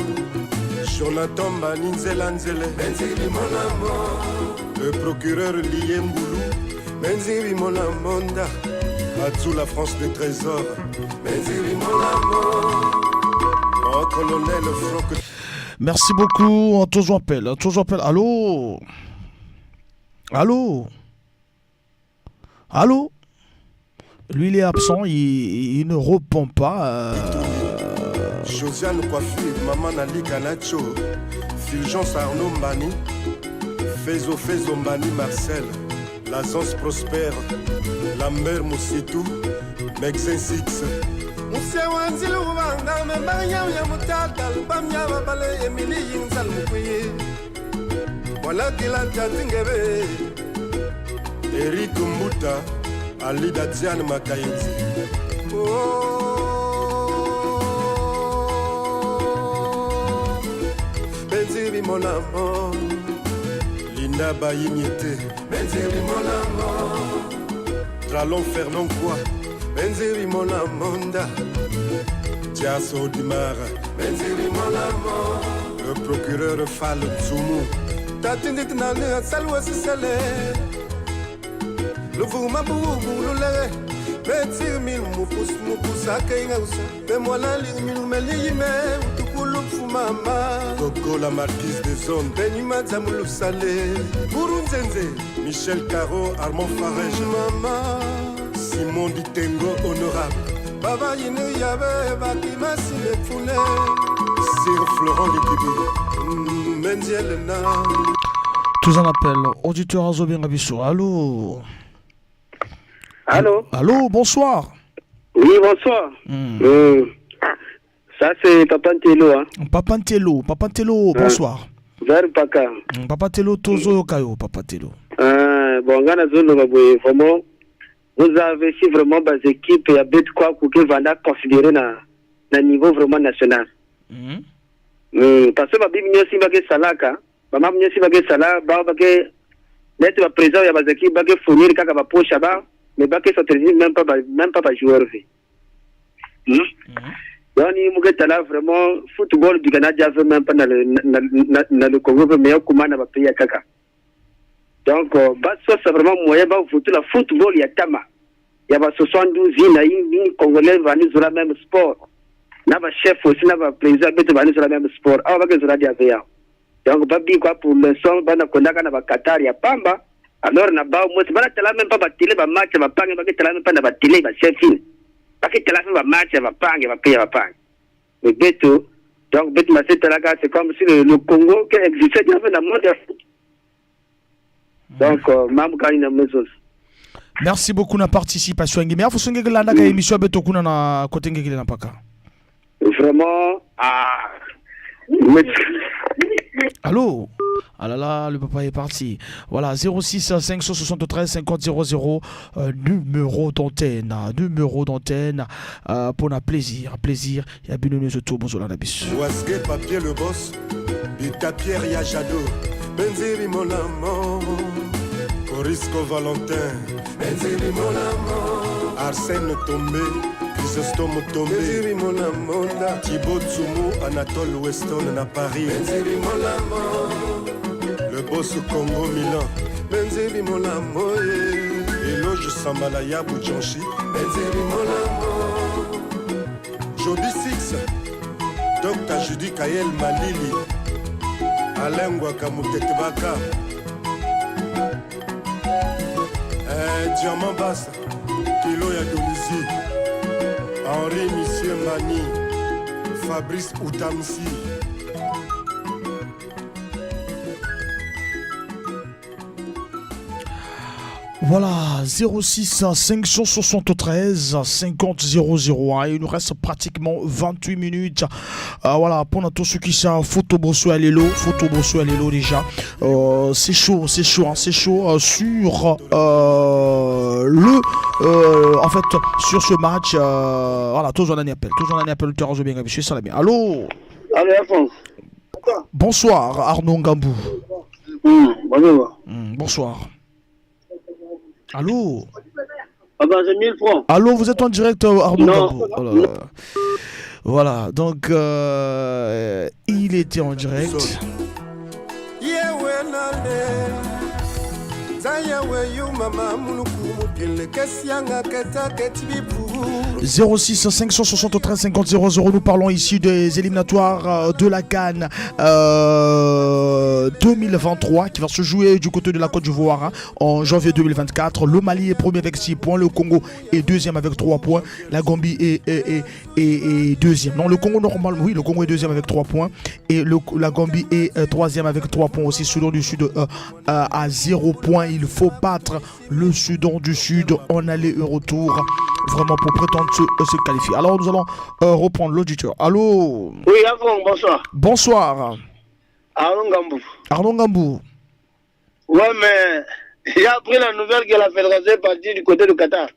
Jonathan Baninzela Nzele. Menzibi mon amour, le procureur Lié Mboulou. Menzibi mon amour, Atsou la France des trésors. Menzibi mon amour, mon colonel Franck. Merci beaucoup, on toujours appelle. Allô? Allô? Allô? Lui il est absent, il ne répond pas. Josiane Coiffure, Maman Nali Kanacho, Fulgence Arnaud Mbani, Fezo Mbani Marcel, Lazance Prosper, la mère Moussitou, Mexin Six. Musewanzi Lubanga, Membanya Yamutata, Bamya Babale, Emily Yinzal Mukuye. Voilà qu'il a Tingebe. Eric Mbuta, Alida Diane Makayenzi. Benziri mon amour, Linda Bayignete, Benziri mon amour, Dralon Fernand Quoi, Benziri mon amonda, Tiasso Dimara, Benziri mon amour, le procureur Fall Zoumu, Tatindit Nane, Salwa Sissele, le Vouma Boulole, Benzir Mil Moupous, Akainausa, Bemola Mil Melime, Tukulu Fumama, Coco la marquise des zones, Benima Zamoulou Salé, Burunzenze, Michel Caro, Armand Farage, Mama, Simon Ditengo, honorable, Baba Yine Yabe, Bakima Sile Foulé, Sir Florent Likibi, Mendielena. Tous en appel, auditeur Azobien Rabisso. Allô? Allô? Allô, bonsoir. Oui, bonsoir. Ça, c'est Papa Ntelo. Hein? Papa Ntelo, bonsoir. Vers Paka. Papa Ntelo, Tozo Kayo, Papa Ntelo. Bon, vraiment, vous avez si vraiment des équipes et avec quoi que vous considérer na niveau vraiment national. Parce que ma bible si ma salaka, ma bible si ma sala, ba que l'être présent il y a des équipes qui fournir kaka ba poche ba, mais ba que ça même pas joueur fait. Donc il me là vraiment football du Canada même pas dans le Congo mais comment na ba pays kaka. Donc bah ça c'est vraiment moyen ba tout le football il y a tama. Il y a 72 villes congolais venus sur la même sport. Na ba chef aussi na ba président beto venus sur la même sport. Ah ba que sur la dia donc pas bien quoi pour le son bana kondaka na ba Qatar ya pamba. Alors na ba mo bana tela même pas ba télé ba match ba panga ba que tela même pas na ba télé ba chef in. Ba que tela ba match ba panga ba payer ba panga. Mais beto donc beto ma c'est là c'est comme si le Congo qui existait dans le monde. Donc mam ka ina mesos. Merci beaucoup na participation ngi. Mais afu songe que landa ka émission beto kuna na côté ngi na paka. Vraiment Allô? Ah là là, le papa est parti. Voilà, 06 573 50 00, numéro d'antenne pour un plaisir. Il y a bien ce tour, bonjour la bis. Ouasgue papier le boss, Bita Pierre Yajado, Benziri mon amour, Corisco Valentin, Benziri mon amour, Arsène Tombé, Chrysostome Tombé, Benziri mon amour, Thibaut Tsumu, Anatole Weston à Paris, Benziri mon amour, le boss Congo Milan, Benziri mon amour, Eloge Sambalaya Boudjanchi, Benziri mon amour, Joby Six, Dr Judy Kayel Malili, Alain Wakamutetebaka, Diamant Basse, Kilo Yadolizi, Henri Monsieur Mani, Fabrice Outamsi. Voilà, 06 573 50 001. Il nous reste pratiquement 28 minutes. Voilà, pour tous ceux qui savent, photo bosso à l'élo déjà. C'est chaud sur en fait, sur ce match. Voilà, tous on a un appel, le terrain bien je suis ça bien. Allô? Allô, Alphonse. Bonsoir, Arnaud Ngambou. Bonjour. Bonsoir. Allô? Ah ben, j'ai 1000 francs. Allô, vous êtes en direct, Arnaud Ngambou. Non. Voilà, donc il était en direct. 06 573 50 00. Nous parlons ici des éliminatoires de la CAN 2023 qui va se jouer du côté de la Côte d'Ivoire hein, en janvier 2024. Le Mali est premier avec 6 points, le Congo est deuxième avec 3 points, la Gambie est deuxième. Non, le Congo normal, oui, le Congo est deuxième avec 3 points et la Gambie est troisième avec 3 points aussi. Soudan du Sud à 0 points. Il faut battre le Soudan du Sud en aller et retour vraiment pour prétendre se qualifier. Alors nous allons reprendre l'auditeur. Allô? Oui, Afon, bonsoir. Bonsoir. Arnaud Gambou. Arnaud Gambou. Ouais, mais j'ai appris la nouvelle que la fédération est partie du côté du Qatar.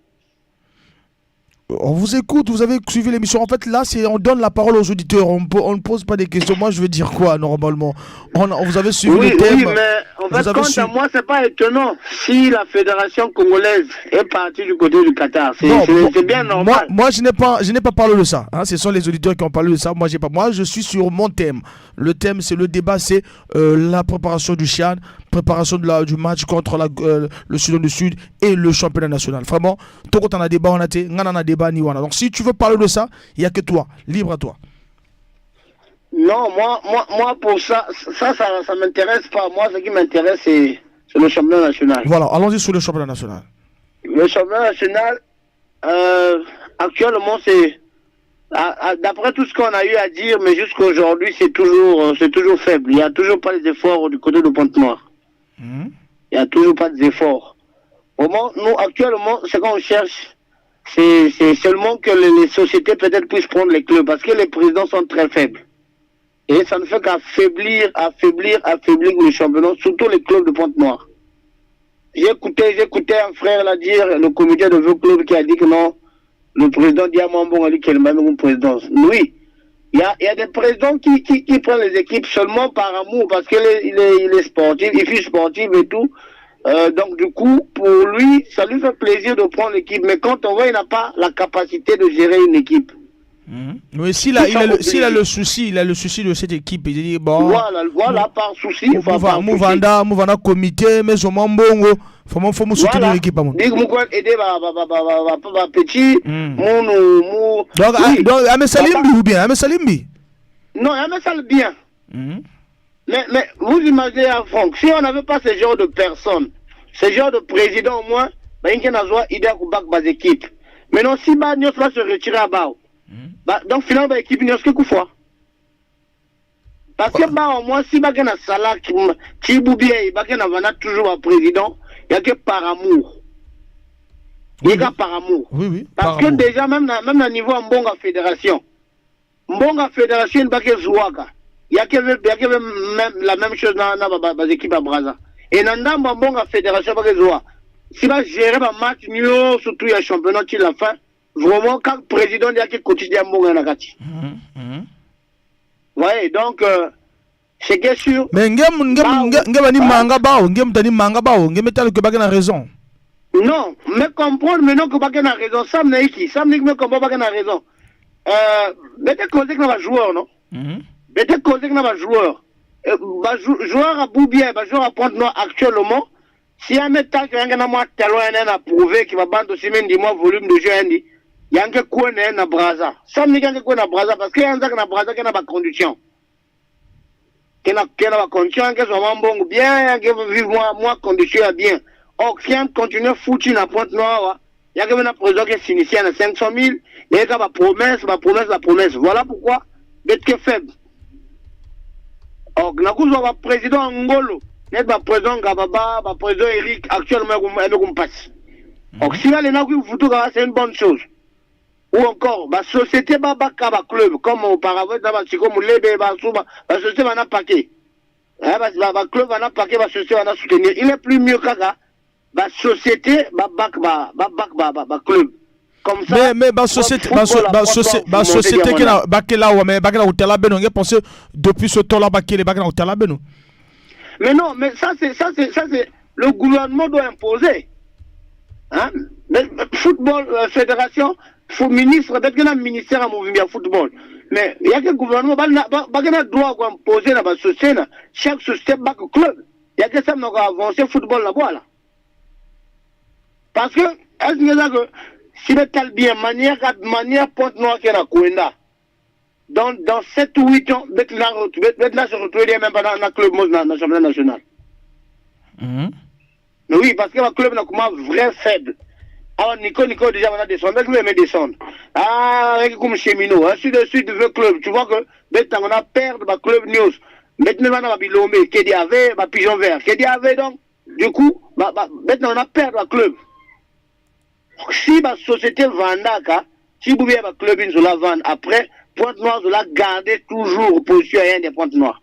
On vous écoute, vous avez suivi l'émission. En fait, là, on donne la parole aux auditeurs. On ne pose pas des questions. Moi, je veux dire quoi, normalement? Vous avez suivi le thème. Oui, mais en fait, quant à moi, c'est pas étonnant si la fédération congolaise est partie du côté du Qatar. C'est bien normal. Moi, je n'ai pas parlé de ça. Hein. Ce sont les auditeurs qui ont parlé de ça. Moi, je suis sur mon thème. Le thème, c'est le débat, c'est la préparation du CHAN, préparation du match contre le Soudan du Sud et le championnat national. Vraiment, tout quand on a débat, on a débat. Donc si tu veux parler de ça, il n'y a que toi, libre à toi. Non, moi pour ça m'intéresse pas. Moi, ce qui m'intéresse, c'est le championnat national. Voilà, allons-y sur le championnat national. Le championnat national, actuellement, c'est d'après tout ce qu'on a eu à dire, mais jusqu'à aujourd'hui, c'est toujours faible. Il n'y a toujours pas les efforts du côté de Pointe-Noire. Il n'y a toujours pas d'efforts. Vraiment, nous, actuellement, ce qu'on cherche, c'est seulement que les sociétés peut-être puissent prendre les clubs parce que les présidents sont très faibles. Et ça ne fait qu'affaiblir le championnat, surtout les clubs de Pointe-Noire. J'ai écouté un frère là dire, le comité de vos clubs qui a dit que non, le président Diamant Bon a dit qu'il est même une présidence. Oui, il y a des présidents qui prennent les équipes seulement par amour parce qu'il est sportif, il est sportif et tout. Donc du coup, pour lui, ça lui fait plaisir de prendre l'équipe. Mais quand on voit, il n'a pas la capacité de gérer une équipe. Oui, s'il a le souci de cette équipe, il dit bon. Voilà par souci. Mouvanda comité, mais au Mambongo, faut soutenir l'équipe. Donc, Amesalimbi ou bien Amesalimbi? Non, Amesalimbi bien. Mais vous imaginez à Franck, si on n'avait pas ce genre de personnes, ce genre de président au moins, il y a une idée à équipe. Maintenant, si Bagnos va se retirer à Bao, donc finalement, l'équipe n'y a que fois. Parce que au moins, si Bagana Salah, Tiboubier, Bagana Vana toujours un président, il n'y a que par amour. Il y a que par amour. Oui, parce que déjà, même à niveau en Mbonga Fédération, il y a que même la même chose dans les équipes à Braza. Et dans la Mbonga Fédération, si va gérer un match, surtout il y a championnat qui l'a fait, vraiment, quand le président dit qu'il quotidien Mbonga Nagati. Ouais, donc, c'est que sûr. Mais raison. Non, mais comprendre maintenant que Bagan a raison, ça me dit qui? Ça me dit que Bagan a raison. Peut-être qu'on a un joueur, non? Peut-être qu'on a un joueur. Joueur à Boubier, joueur à Pointe-Noire actuellement, si un métal qui a prouvé qu'il va battre aussi même 10 mois volume de jeu, il y a un quoi à Braza. Ça me dit qu'il y a un quoi à Braza parce qu'il y a un Braza qui n'a pas de condition. Qui n'a pas de condition, qui soit bon bien, qui veut vivre moins condition bien. Or, si on continue à foutre la Pointe-Noire, il y a quand même un président qui s'initie à 500 000, il y a ma promesse. Voilà pourquoi, d'être que faible. Or, nous avons un président Angolo, un président Gababa, un président Eric, actuellement, on passe. Or, si là, les gens c'est une bonne chose. Ou encore, la société va club, comme auparavant, comme la société va paquet. Le club va paquet, la société va soutenir. Il est plus mieux qu'à la société va club. Comme ça. Mais société qui n'a pas là, mais pas là où tu as ben, on a pensé depuis ce temps-là, pas qu'il est pas là où tu as ben. Mais non, mais ça c'est le gouvernement doit imposer. Hein? Football fédération, ministre, peut-être qu'il y a un ministère à mouvement football. Mais il y a que le gouvernement qui doit imposer dans la société, chaque société back club. Il y a que ça qui a avancé football là-bas. Là. Parce que, est-ce que si le tal bien manière Pointe-Noire qui est la Kouenda, dans 7 ou 8 ans, maintenant se retrouver même pas dans le club dans le championnat national. Mais oui, parce que le club n'a comment vrai faible. Alors Nico déjà va descendre, mais lui il descendre. Avec comme Chemino, ainsi de suite le club. Tu vois que maintenant on a perdu le club news. Maintenant on a Bilomé, KDAV, Pigeon Vert, KDAV donc. Du coup, maintenant on a perdu le club. Si la société Vandaka, si vous voulez le club sur la vente, après, Pointe-Noire, vous la gardez toujours position à des Pointe-Noire.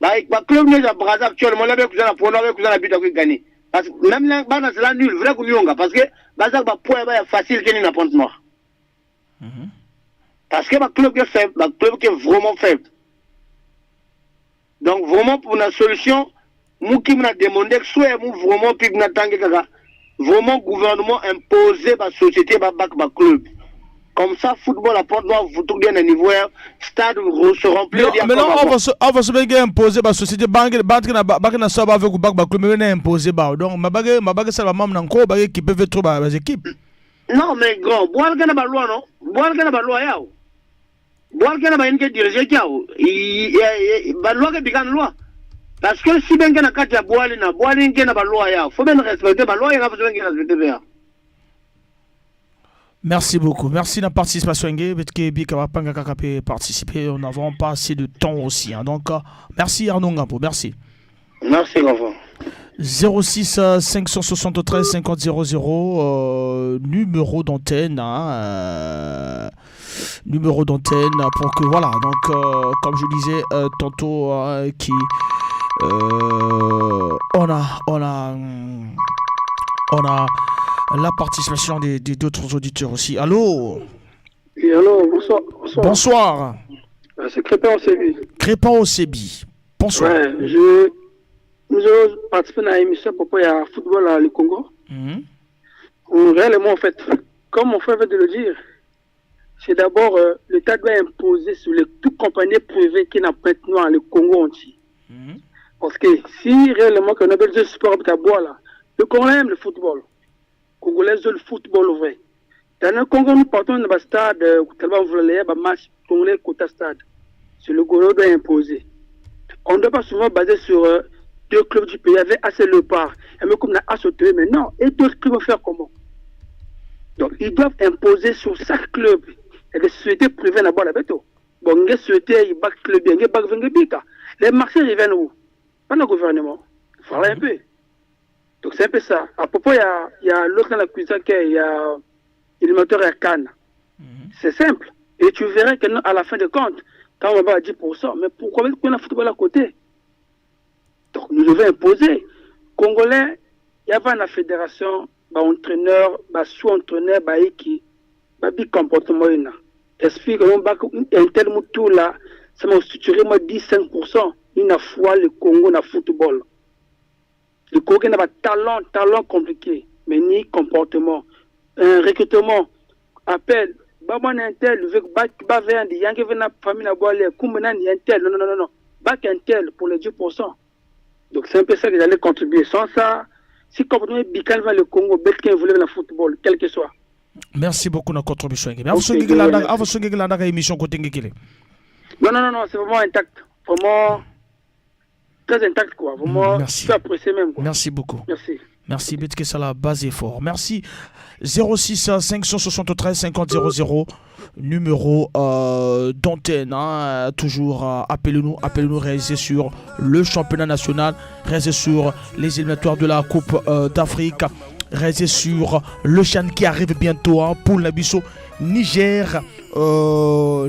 Le club news à Brazza actuellement, là, vous avez la but à gagner. Parce que même là, c'est la nulle, vrai que parce que Bazak va pouvoir être facile qu'il y ait une Pointe-Noire. Parce que le club est faible, le club est vraiment faible. Donc, vraiment, pour une solution, nous qui nous demandé que soit nous vraiment, puis nous attendons vraiment, gouvernement imposer la société, le club. Comme ça, football à Pointe-Noire, vous tournez à un niveau, stade se remplit. Mais non, on va se faire imposer la société, banque na saba avec le club, mais imposer ba. Donc, ma bague ça va même encore, bague qui peut faire trop les équipes. Non, mais grand, boire que na ba loi non, boire que na ba loi yao. Boire que na ba inke diriger yao. Ba loi que bigan loi. Parce que si ben que na kati ya boire que na ba loi yao, faut bien respecter ba loi, il faut bien respecter bien. Merci beaucoup. Merci de la participation. Participer. Nous n'avons pas assez de temps aussi. Hein. Donc, merci Arnaud Ngampo. Merci. Merci, Gavin. 06 573 50 00 numéro d'antenne. Numéro d'antenne pour que, voilà. Donc, comme je disais tantôt, on a la participation d'autres auditeurs aussi. Allô? Oui, allô, bonsoir. Bonsoir. C'est Crépin au Sébi. Crépin au Sébi. Bonsoir. Ouais, nous avons participé à l'émission pour le football au Congo. Réellement, en fait, comme mon frère vient de le dire, c'est d'abord l'État doit imposer sur les toutes compagnies privées qui n'ont pas maintenant le Congo entier. Parce que si réellement qu'on a besoin de sport à boire là, le Congo aime le football. Congolais le football vrai. Dans le Congo, nous partons dans le stade, tellement vous voulez, un match congolais côté stade. C'est le Congo doit imposer. On ne doit pas souvent baser sur 2 clubs du pays avec assez le part. Et même comme on a sauté, mais non, et d'autres clubs vont faire comment? Donc ils doivent imposer sur chaque club. Et les sociétés privées n'ont pas la bête. Bon, les sociétés, ils battent le bien, ils battent le bien. Les marchés reviennent où? Pas le gouvernement. Il faut un peu. Donc c'est un peu ça. À propos, il y a l'autre dans la cuisine qui il y a l'élémentaire à Cannes. C'est simple. Et tu verrais qu'à la fin de compte, quand on va à 10%, mais pourquoi on a football à côté? Donc nous devons imposer. Congolais, il y avait une fédération, entraîneur, sous-entraîneur, qui a un comportement. Explique un tel moutou là, ça m'a structuré 15%. Il n'a foi le Congo dans le football. Le Congo n'a pas talent compliqué, mais ni comportement. Un recrutement, appel, Baban Intel, le Bavin, il y a une famille à boire, Koumena, Intel, non. Bac Intel pour les 10%. Donc c'est un peu ça que j'allais contribuer. Sans ça, si comportement Bical va le Congo, Belkin voulait le football, quel que soit. Merci beaucoup de la contribution. Non, c'est vraiment intact. Vraiment. Très intact, quoi. Vraiment, merci. Très apprécié même, quoi. Merci beaucoup. Merci. Merci, Betke Salah, base est fort. Merci. 06 573 50 00, numéro d'antenne. Hein, toujours, appelez-nous, réalisé sur le championnat national, réalisé sur les éliminatoires de la Coupe d'Afrique, réalisé sur le Chan qui arrive bientôt, hein, pour l'Abisso, Niger, Congo,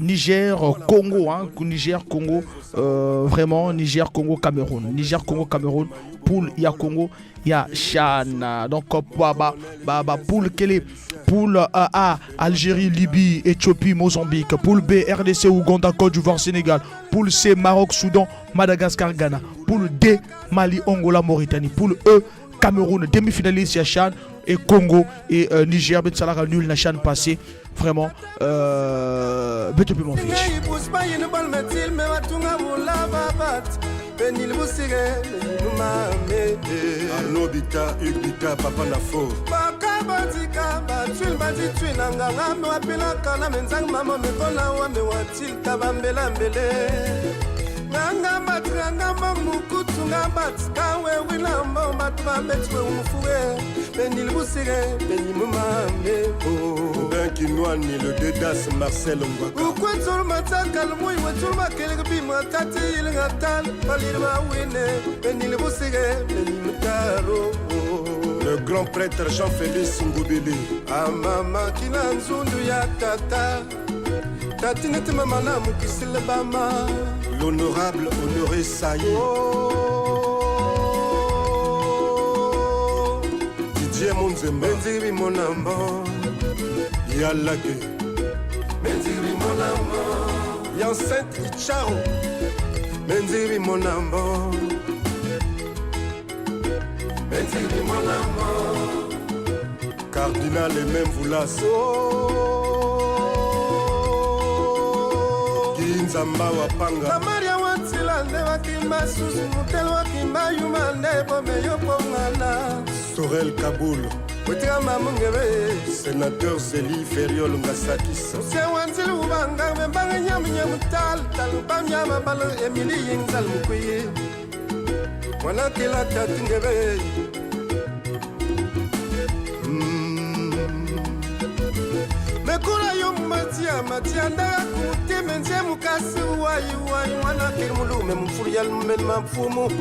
hein, Niger, Congo, vraiment, Niger, Congo, Cameroun. Niger, Congo, Cameroun, poule, il y a Congo, il y a Chan. Donc, poule, quelle est poule A, Algérie, Libye, Éthiopie, Mozambique. Poule B, RDC, Ouganda, Côte d'Ivoire, Sénégal. Poule C, Maroc, Soudan, Madagascar, Ghana. Poule D, Mali, Angola, Mauritanie. Poule E, Cameroun, demi-finaliste, il y a Chan. Et Congo et Niger, Ben Salah nul na Chan passé. Vraiment, Beto mon fils. Arnaud Bita, Hugues Bita, Papa Nafo. batika batwil baditwi na nganga me wapelaka na menzang mama mekona wa me watilka bambela mbele nganga batranga mamukutu nga batika we wilambo batba betwe umufuwe benil busire benimumame o ben kinwani le dedas Marcel Ngwaka ukwetul mataka lumuy wetul makelek bima kati ilingatal balirma wine benil busire benimutaro le grand prêtre Jean-Félix Ngoubili a mama kina nzundu ya tata tatinete mama na mukisile bama l'honorable Honoré Saïe Didier Monzemba Benziri mon amant Yalake Benziri mon amant Yancette Icharo Benziri mon amant Benziri mon amant Cardinal et même Voulas Nzamba wapanga Kamaria watila nde wakimba susu mutel wakimba yuma nde bomeyo pongana Sorel Kaboul Wetika mamungebe Sénateur Zélie Feriol Ngasakis Usia wanzili ubanga Mbanga nyam nyamutal Talubam nyama balo Emily yingzal mukwiye Wana kila tatingebe Mekula yo matia ndaka kumute menze mukasi wayi wana kirmulume mfurial mmenma mfumu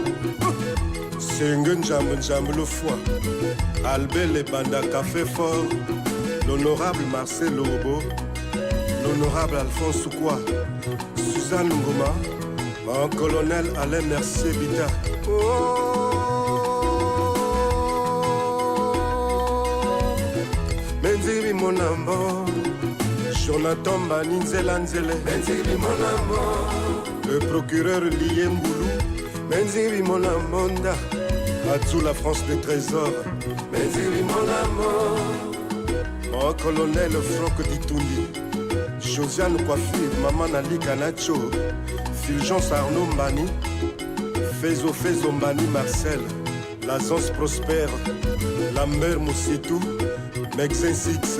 Senge njambe le foie Albert Lebanda Café Fort l'honorable Marcel Lobo l'honorable Alphonse Soukwa Suzanne Ngoma mon colonel Alain Mercier Bita Benziri mon amour Jonathan Bani Nzela Nzele Benziri mon amour le procureur Lié Mboulou Benziri mon amonda Atzou la France des trésors Benziri mon amour mon colonel Franck Ditundi Josiane Coiffure Maman Ali Kanacho Fulgence Arnaud Mbani Fezo Mbani Marcel Lazance Prosper Lambert Moussitou Mexin Six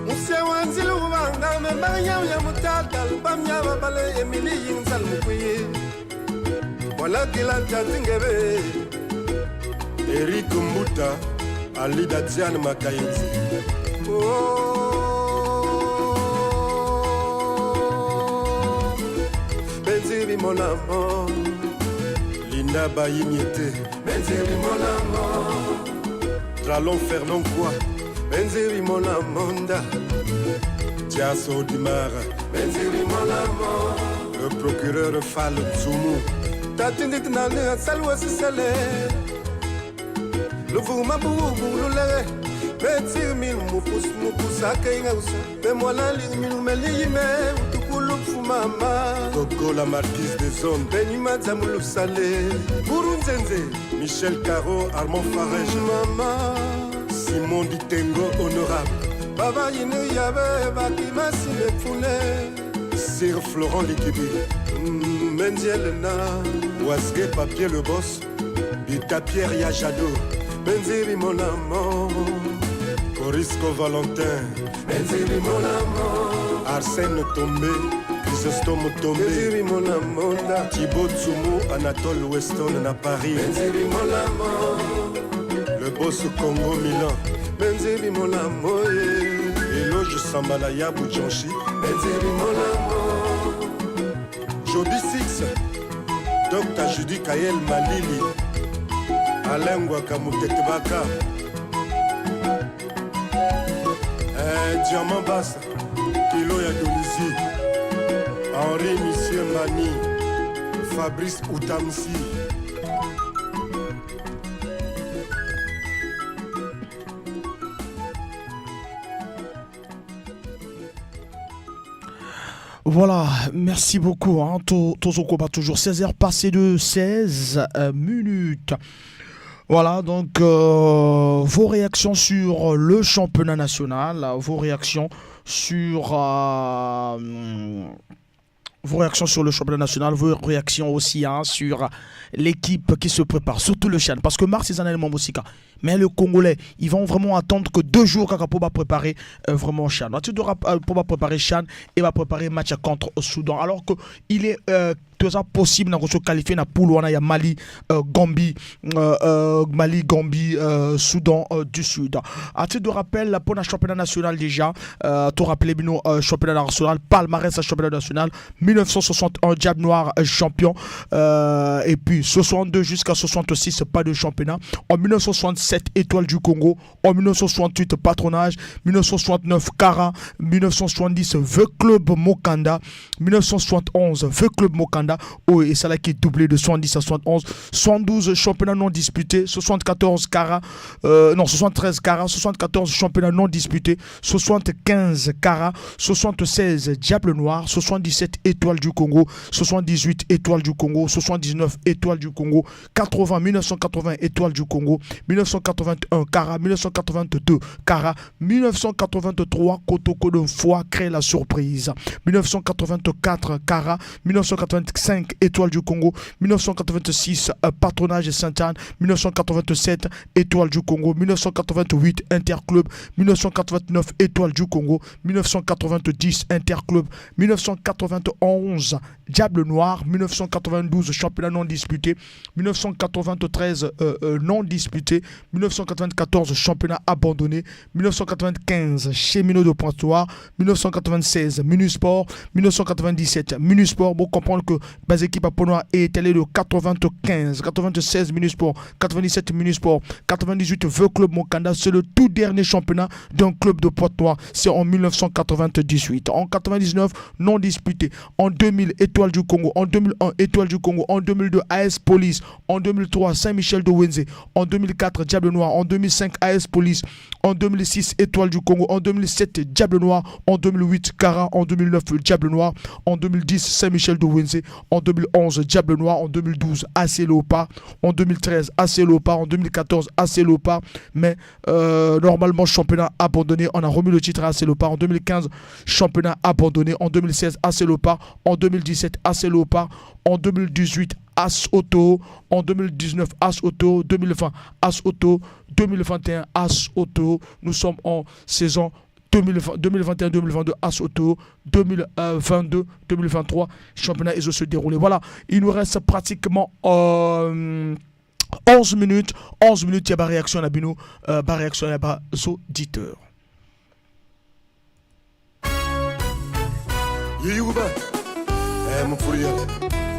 Musia wanzili ubanga Mbanga nyam ya mutata Lubam nyama bale Emily yingzal mukwiye Wala kila tatingebe Eric Mbuta Alida Diane Makayenzi Benziri mon amour Linda Bayimiete Benziri mon amour Dralon Fernand Kwa Benziri mon amonda Tiasso Dimar Benziri mon amour le procureur Fall Tsumu Tatindit nane salwa sisele Luvuma bubulule Benziri mil mupus akainga usa Bemwala li mil meliyime utukulu fumama Coco la marquise des ondes Benima zamulu sale Burunzenze Michel Caro Armand Farage Mama Simon Ditengo honorable Baba yine yabe bakima sinefune Sir Florent Likibi Mendielna Ouasgue Papier le boss Bita Pierre Yajado Benziri mon amour Corisco Valentin Benziri mon amour Arsène Tombé Chrysostome Tombé Benziri mon amour Thibaut Tsumu Anatole Weston na Paris Benziri mon amour le boss Congo Milan Benziri mon amour Eloge Sambalaya Boujanchi Benziri mon amour Jody Six Dr Judy Kayel Malili Alain Ngwaka Mutetebaka Diamant Basse Kilo ya Dolizi Henri Monsieur Mani Fabrice Outamsi Voilà, merci beaucoup. Hein. Tozokoba, toujours 16h passées de 16 minutes. Voilà, donc vos réactions sur le championnat national, vos réactions sur Vos réactions sur le championnat national, vos réactions aussi sur l'équipe qui se prépare, surtout le Chan. Parce que Mars, c'est un élément aussi. Mais le Congolais, ils vont vraiment attendre que 2 jours pour préparer vraiment Chan. Pour préparer Chan et va préparer match contre le Soudan. Alors qu'il est tout ça possible de se qualifier dans la poule où il y a Mali, Gambie, Soudan du Sud. À titre de rappel, pour le championnat national déjà, tu rappelles le championnat national, palmarès championnat national, 1961 Diable Noir champion, et puis 62 jusqu'à 66 pas de championnat, en 1967 Étoile du Congo, en 1968 Patronage, 1969 Kara, 1970 V Club Mokanda, 1971 V Club Mokanda, et ça là qui est doublé de 70 à 71, 72 championnats non disputés, 74 Kara, 73 Kara, 74 championnats non disputés, 75 Kara, 76 Diable Noir, 77 Étoile du Congo, 78 Étoile du Congo, 79 Étoile du Congo, 1980 Étoile du Congo, 1981 Kara, 1982 Kara, 1983 Kotoko de Foi crée la surprise, 1984 Kara, 1985 Étoile du Congo, 1986 Patronage et Sainte-Anne, 1987 Étoile du Congo, 1988 Interclub, 1989 Étoile du Congo, 1990 Interclub, 1991 Diable Noir, 1992 championnat non disputé, 1993 non disputé, 1994 championnat abandonné, 1995 Cheminot de Pointoir, 1996 Minusport, 1997 Minusport. Pour comprendre que base équipe à Ponoir est étalée de 95, 96 Minusport, 97 Minusport, 98 V Club Mokanda. C'est le tout dernier championnat d'un club de Pointe-Noire. C'est en 1998. En 99 non disputé. En 2000 Étoile du Congo. En 2001 Étoile du Congo. En 2002 AS Police. En 2003 Saint-Michel de Wenze. En 2004 Diable Noir. En 2005 AS Police. En 2006 Étoile du Congo. En 2007 Diable Noir. En 2008 Kara. En 2009 Diable Noir. En 2010 Saint-Michel de Wenze. En 2011 Diable Noir. En 2012 AC Léopard. En 2013 AC Léopard. En 2014 AC Léopard. Mais normalement championnat abandonné. On a remis le titre à AC Léopard. En 2015 championnat abandonné. En 2016 AC Léopard. En 2017 AC Léopard. En 2018 As Auto. En 2019 As Auto. 2020 As Auto. 2021 As Auto. Nous sommes en saison 2021-2022 As Auto, 2022-2023 championnat ils se dérouler. Voilà, il nous reste pratiquement 11 minutes. 11 minutes, il y a une réaction à Bino, une réaction à nos auditeurs. Yuba, mon fourrier,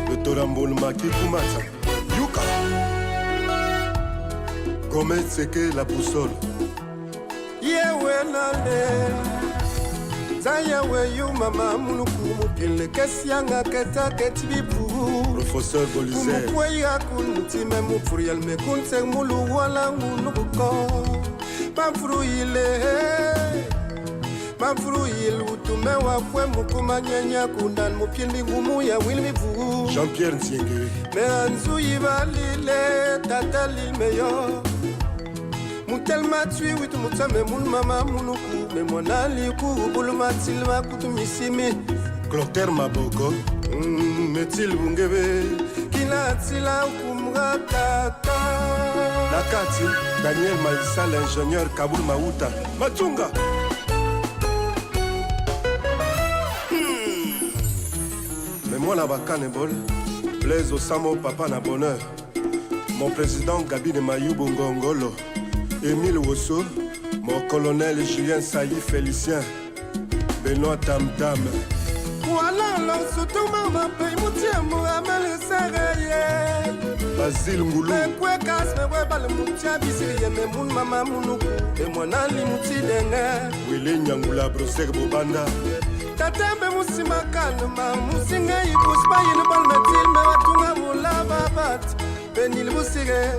le Torambol Maki Kumata, Yuka, Gomez, c'est que la boussole. Yewenale Zayawe yu mama munukumu pile Kesianga keta ketibipu Professeur Bolizé Mukwe ya kunutime mufurial mekunse mulu wala munukuko Mafuru il utume wakwe mukuma nyanya kundan mupili ngumu ya wilmivu Jean-Pierre Nsienge Me anzu yibalile tatalil meyo Mutel matui witu mutame mun mama munuku me monali ku buluma tilma kutumisimi Clotaire Maboko metil bungebe kila tila kumratata Nakati Daniel Maïssa l'ingénieur Kaboul Maouta Matunga Mais moi la bacane bol Blaise Osamo papa na bonheur Mon président Gabi de Mayou Ngongolo Émile Wosso, mon colonel Julien Saï Félicien, Benoît Tam Tam. Voilà l'ensoutoume ma paye moutia Mohamed Sereye. Basile Moulou. Me kwe kas me weba le moutia bisiriye me moun mama mounuku. E mwanali mouti denge. Wile Nyangula Brosek Bobanda. Tatembe musima kalma musinga ikuspa yinubal metil me watunga mula babat. Benil Boussire,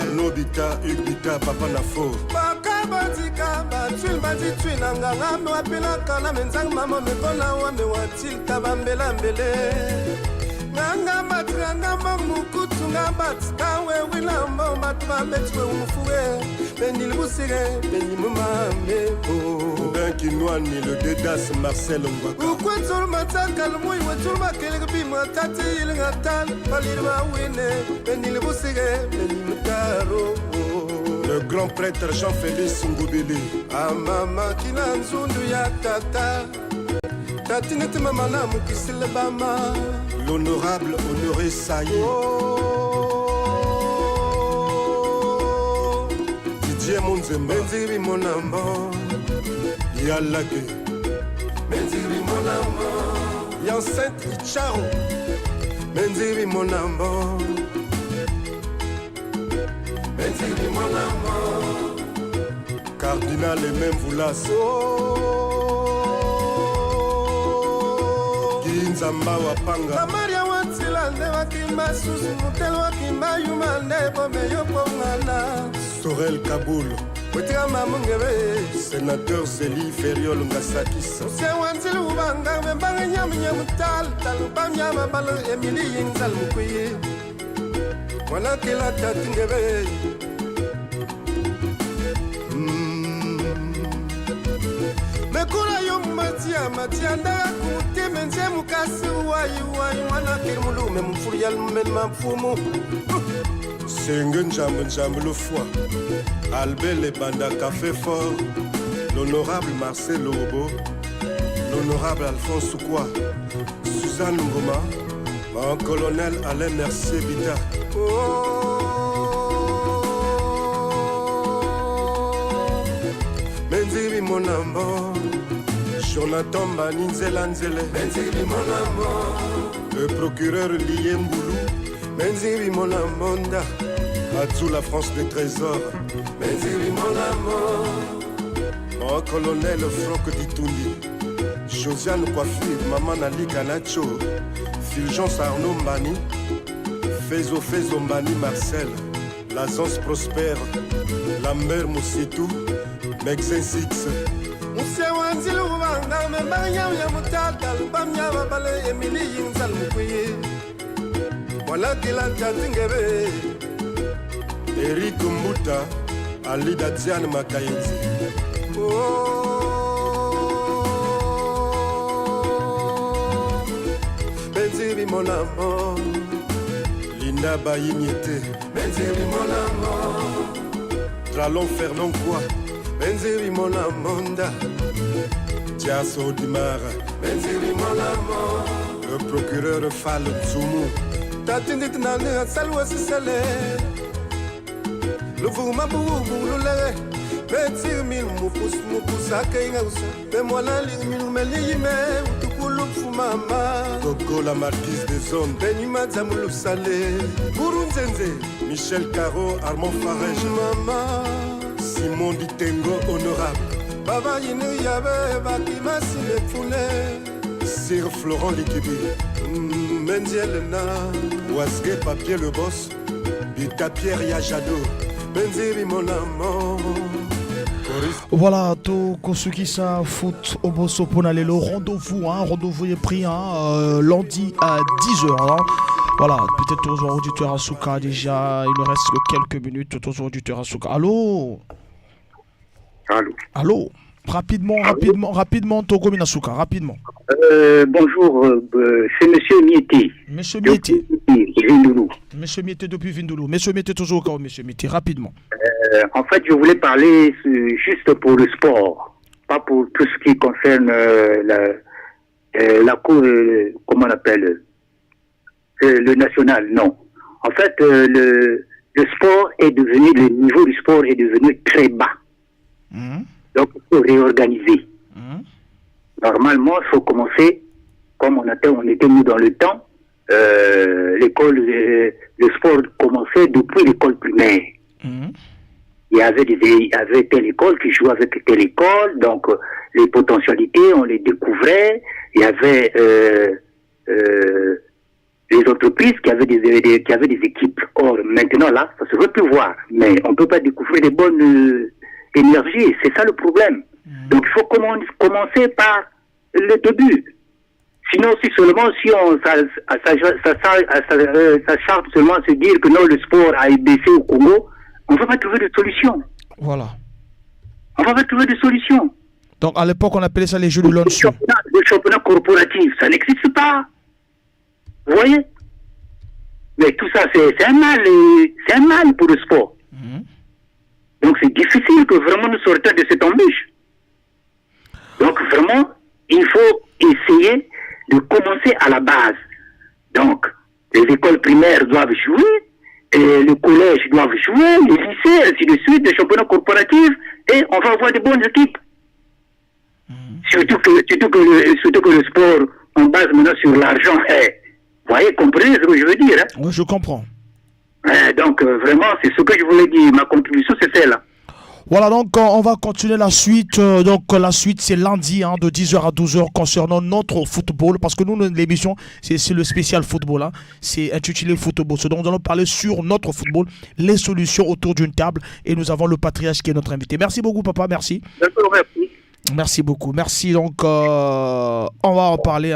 Arnaud Bita, Hugues Bita, Papa Nafo. Baka Batika, Batul Bati Nanga, Wapila Kana, Menzang Mama, Mekona, Wame Watil, Tabambela Mbele. Nanga matranga mamukutu ngabats kawe wilamba matma betwe umfuwe benil busire benimame o ben kinwani le dedas Marcel Ngwaka ukwetul matakal muy wetul makele bima tati ilngatan balirma wine benil busire benimtaro le grand prêtre Jean-Félix Ngobele amama kinanzundu ya tata tatinete mama na mukisile bama l'honorable Honoré Saï Didier Monzemba Menziri mon amant Yalake Menziri mon amant Yancette Icharo Menziri mon amant Menziri mon amant Cardinal et même Voulas Ginzamba Wapanga Maria Wansila Nevakima Susu Mutel Wakima Yumane Bomeyo Pongana Sorel Kaboul Wetia Mamungebe Sénateur Zélie Feriol Ngasakis Sia Wansil Ubanga Mbanga Nyam Nyamutal Talubam Yamabalo Emily Yinzal Mukuye Wana Kila Tatingebe Mekura Yom Matia Ndara Kute Menze Mukasi Wayu Wana Kirmulu Memfurial Memfumu Sengue Njambe le foie Albert Lebanda Café Fort l'honorable Marcel Lobo l'honorable Alphonse Soukwa Suzanne Ngoma mon colonel Alain Mercier Bita Menziri mon amour Jonathan Maninzela Nzele Menziri mon amour le procureur Lié Mboulou Menziri mon amonda Atsou la France des trésors Menziri mon amour mon colonel Franck Ditouni Josiane Coiffure Maman Nali Kanacho Fulgence Arnaud Mbani Fezo Mbani Marcel Lazance Prosper la mère Moussitou Mexin Six Moussa Wanzil Wanga Mbanya Yamutal Bamya Babale Emily Yinzal Mukuye Wala Kila Tatingebe Eric Mbuta Alida Diane Makayenzi Menziri mon amour Linda Bayimiete Menziri mon amour Tralon Fernand Kwa Menziri mon amonda Tiasso Dimar Menziri mon amour le procureur Fall Tsumu Tatindit Nane Salwa Sisele Le Vouma Boulule Menziri mil Mupus Akainga Memwala Mil Melime Utukulu Fumama Coco la marquise des zones Benima Zamulu Salé Burunzenze Michel Caro Armand Farage Mama Simon Ditengo honorable Baba Yinu Yabe Bakima Simefune Sir Florent Likibi Mendielena Ouasgue Papier le boss Bita Pierre Yajado Benziri mon amour Voilà, tout ce qui ça foot au bosso pour aller le rendez-vous est pris lundi à 10h. Voilà, peut-être aux auditeurs à Souka déjà, il nous reste que quelques minutes aux auditeurs à Souka. Allô? Allô? Rapidement, Togo Minasuka, rapidement. Bonjour, c'est Monsieur Mieti. Monsieur Mieti. Vindoulou. Monsieur Mieti depuis Vindoulou. Monsieur Mieti toujours encore, Monsieur Mieti, rapidement. En fait, je voulais parler juste pour le sport, pas pour tout ce qui concerne la cour, comment on appelle, le national, non. En fait, le sport est devenu, le niveau du sport est devenu très bas. Donc, il faut réorganiser. Normalement, il faut commencer, comme on était nous dans le temps, l'école, le sport commençait depuis l'école primaire. Il y avait telle école qui jouait avec telle école, donc les potentialités, on les découvrait. Il y avait les entreprises qui avaient des équipes. Or, maintenant, là, ça se veut plus voir. Mais on ne peut pas découvrir des bonnes énergies. C'est ça le problème. Donc, il faut commencer par le début. Sinon, si seulement si on s'acharne seulement à se dire que non, le sport a baissé au Congo, on ne va pas trouver de solution. Voilà. On va pas trouver de solution. Donc à l'époque, on appelait ça les jeux de Lonsu. Le championnat corporatif, ça n'existe pas. Vous voyez? Mais tout ça, c'est un mal pour le sport. Donc c'est difficile que vraiment nous sortions de cette embûche. Donc vraiment, il faut essayer de commencer à la base. Donc, les écoles primaires doivent jouer, et le collège doivent jouer, les lycées, ainsi de suite, les championnats corporatifs, et on va avoir de bonnes équipes. Surtout que le sport, on base maintenant sur l'argent. Vous voyez, comprenez ce que je veux dire, hein? Oui, je comprends. Donc, vraiment, c'est ce que je voulais dire. Ma contribution, c'est celle-là. Voilà, donc on va continuer la suite. Donc la suite, c'est lundi de 10h à 12h concernant notre football. Parce que nous, l'émission, c'est le spécial football. Hein. C'est intitulé football. Donc nous allons parler sur notre football, les solutions autour d'une table. Et nous avons le patriarche qui est notre invité. Merci beaucoup, papa. Merci. Merci. Merci beaucoup. Merci. Donc, on va en parler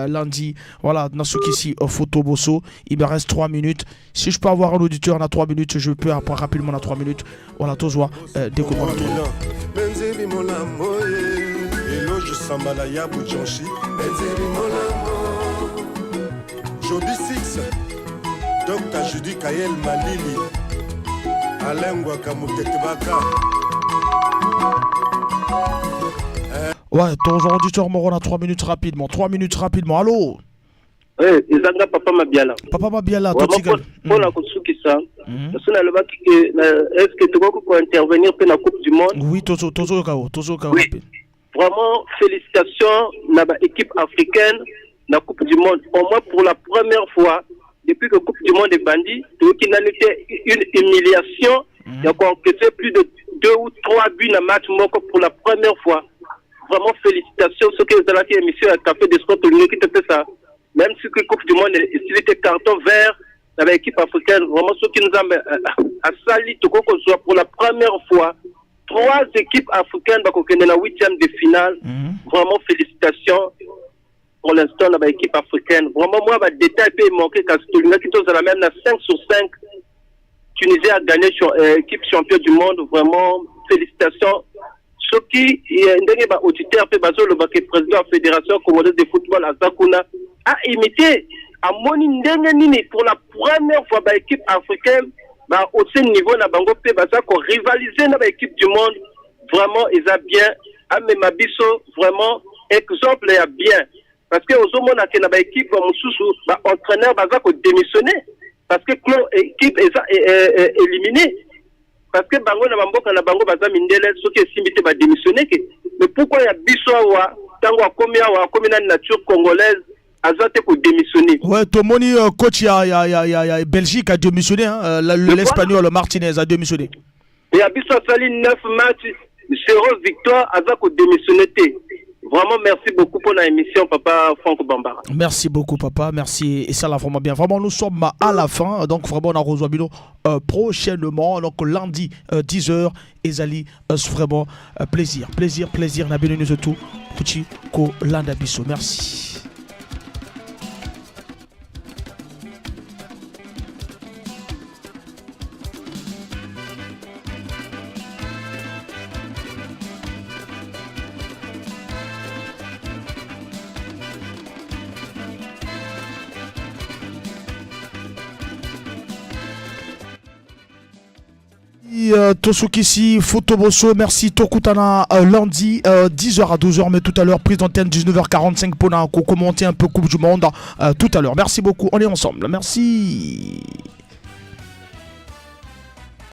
lundi. Voilà, Nasuki ici, Photo Bosso. Il me reste 3 minutes. Si je peux avoir un auditeur en 3 minutes, je peux apprendre rapidement en 3 minutes. Voilà, tout soit découvrir. Joby 6, Dr. Judy Kayel Malili, Alain Wakamutetebaka. Ouais, ton auditeur Moron a 3 minutes rapidement. 3 minutes rapidement. Allô? Oui, Izanga Papa Mabiala. Papa Mabiala, tout de suite. Pour la Kosuki, ça. Est-ce que tu peux intervenir pour la Coupe du Monde? Oui, Tozo oui. Vraiment, félicitations à l'équipe africaine, la Coupe du Monde. Au moins pour la première fois, depuis que la Coupe du Monde est bandie, qui n'a été une humiliation, il y a encaissé plus de 2 ou 3 buts dans le match pour la première fois. Vraiment félicitations ceux qui ont été émission à Café des Sports qui te fait ça. Même si la Coupe du Monde est carton vert dans l'équipe africaine, vraiment ceux qui nous ont sali soit pour la première fois 3 équipes africaines qui sont dans la 8e de finale. Vraiment félicitations pour l'instant dans l'équipe africaine. Vraiment moi le détail peut manquer parce que nous qui sont même à 5 sur 5. Tunisie a gagné sur équipe championne du monde. Vraiment félicitations. Ce qui est un auditeur, le président de la Fédération congolaise de football à Zakuna a imité à Moni pour la première fois l'équipe africaine au sein niveau na bango pe ko rivaliser na l'équipe du monde. Vraiment ils a bien Amemabiso vraiment exemple ya bien parce que aux hommes na na équipe mususu entraîneur ko démissionner parce que l'équipe est éliminée. Parce que bango na bamboka na bango baza mindele soki esimbi ba démissionner que mais pourquoi ya biso wa tango akomi na nature congolaise azate ko démissionner. Ouais, Tomoni coach ya Belgique a démissionné hein, l'espagnol Martinez a démissionné. Et ya biso sali 9 matchs 0 victoire azako démissionner té. Vraiment, merci beaucoup pour l'émission, Papa Franck Bambara. Merci beaucoup, Papa. Merci. Et ça, là, vraiment bien. Vraiment, nous sommes à la fin. Donc, vraiment, on a rejoint Bilo prochainement. Donc, lundi, 10h. Ezali, vraiment, plaisir. N'a bien nous tout. Petit ko Landabiso. Merci. Tosukisi, Photobosso, merci Tokutana lundi 10h à 12h, mais tout à l'heure prise d'antenne 19h45 pour commenter un peu Coupe du Monde tout à l'heure. Merci beaucoup, on est ensemble, merci.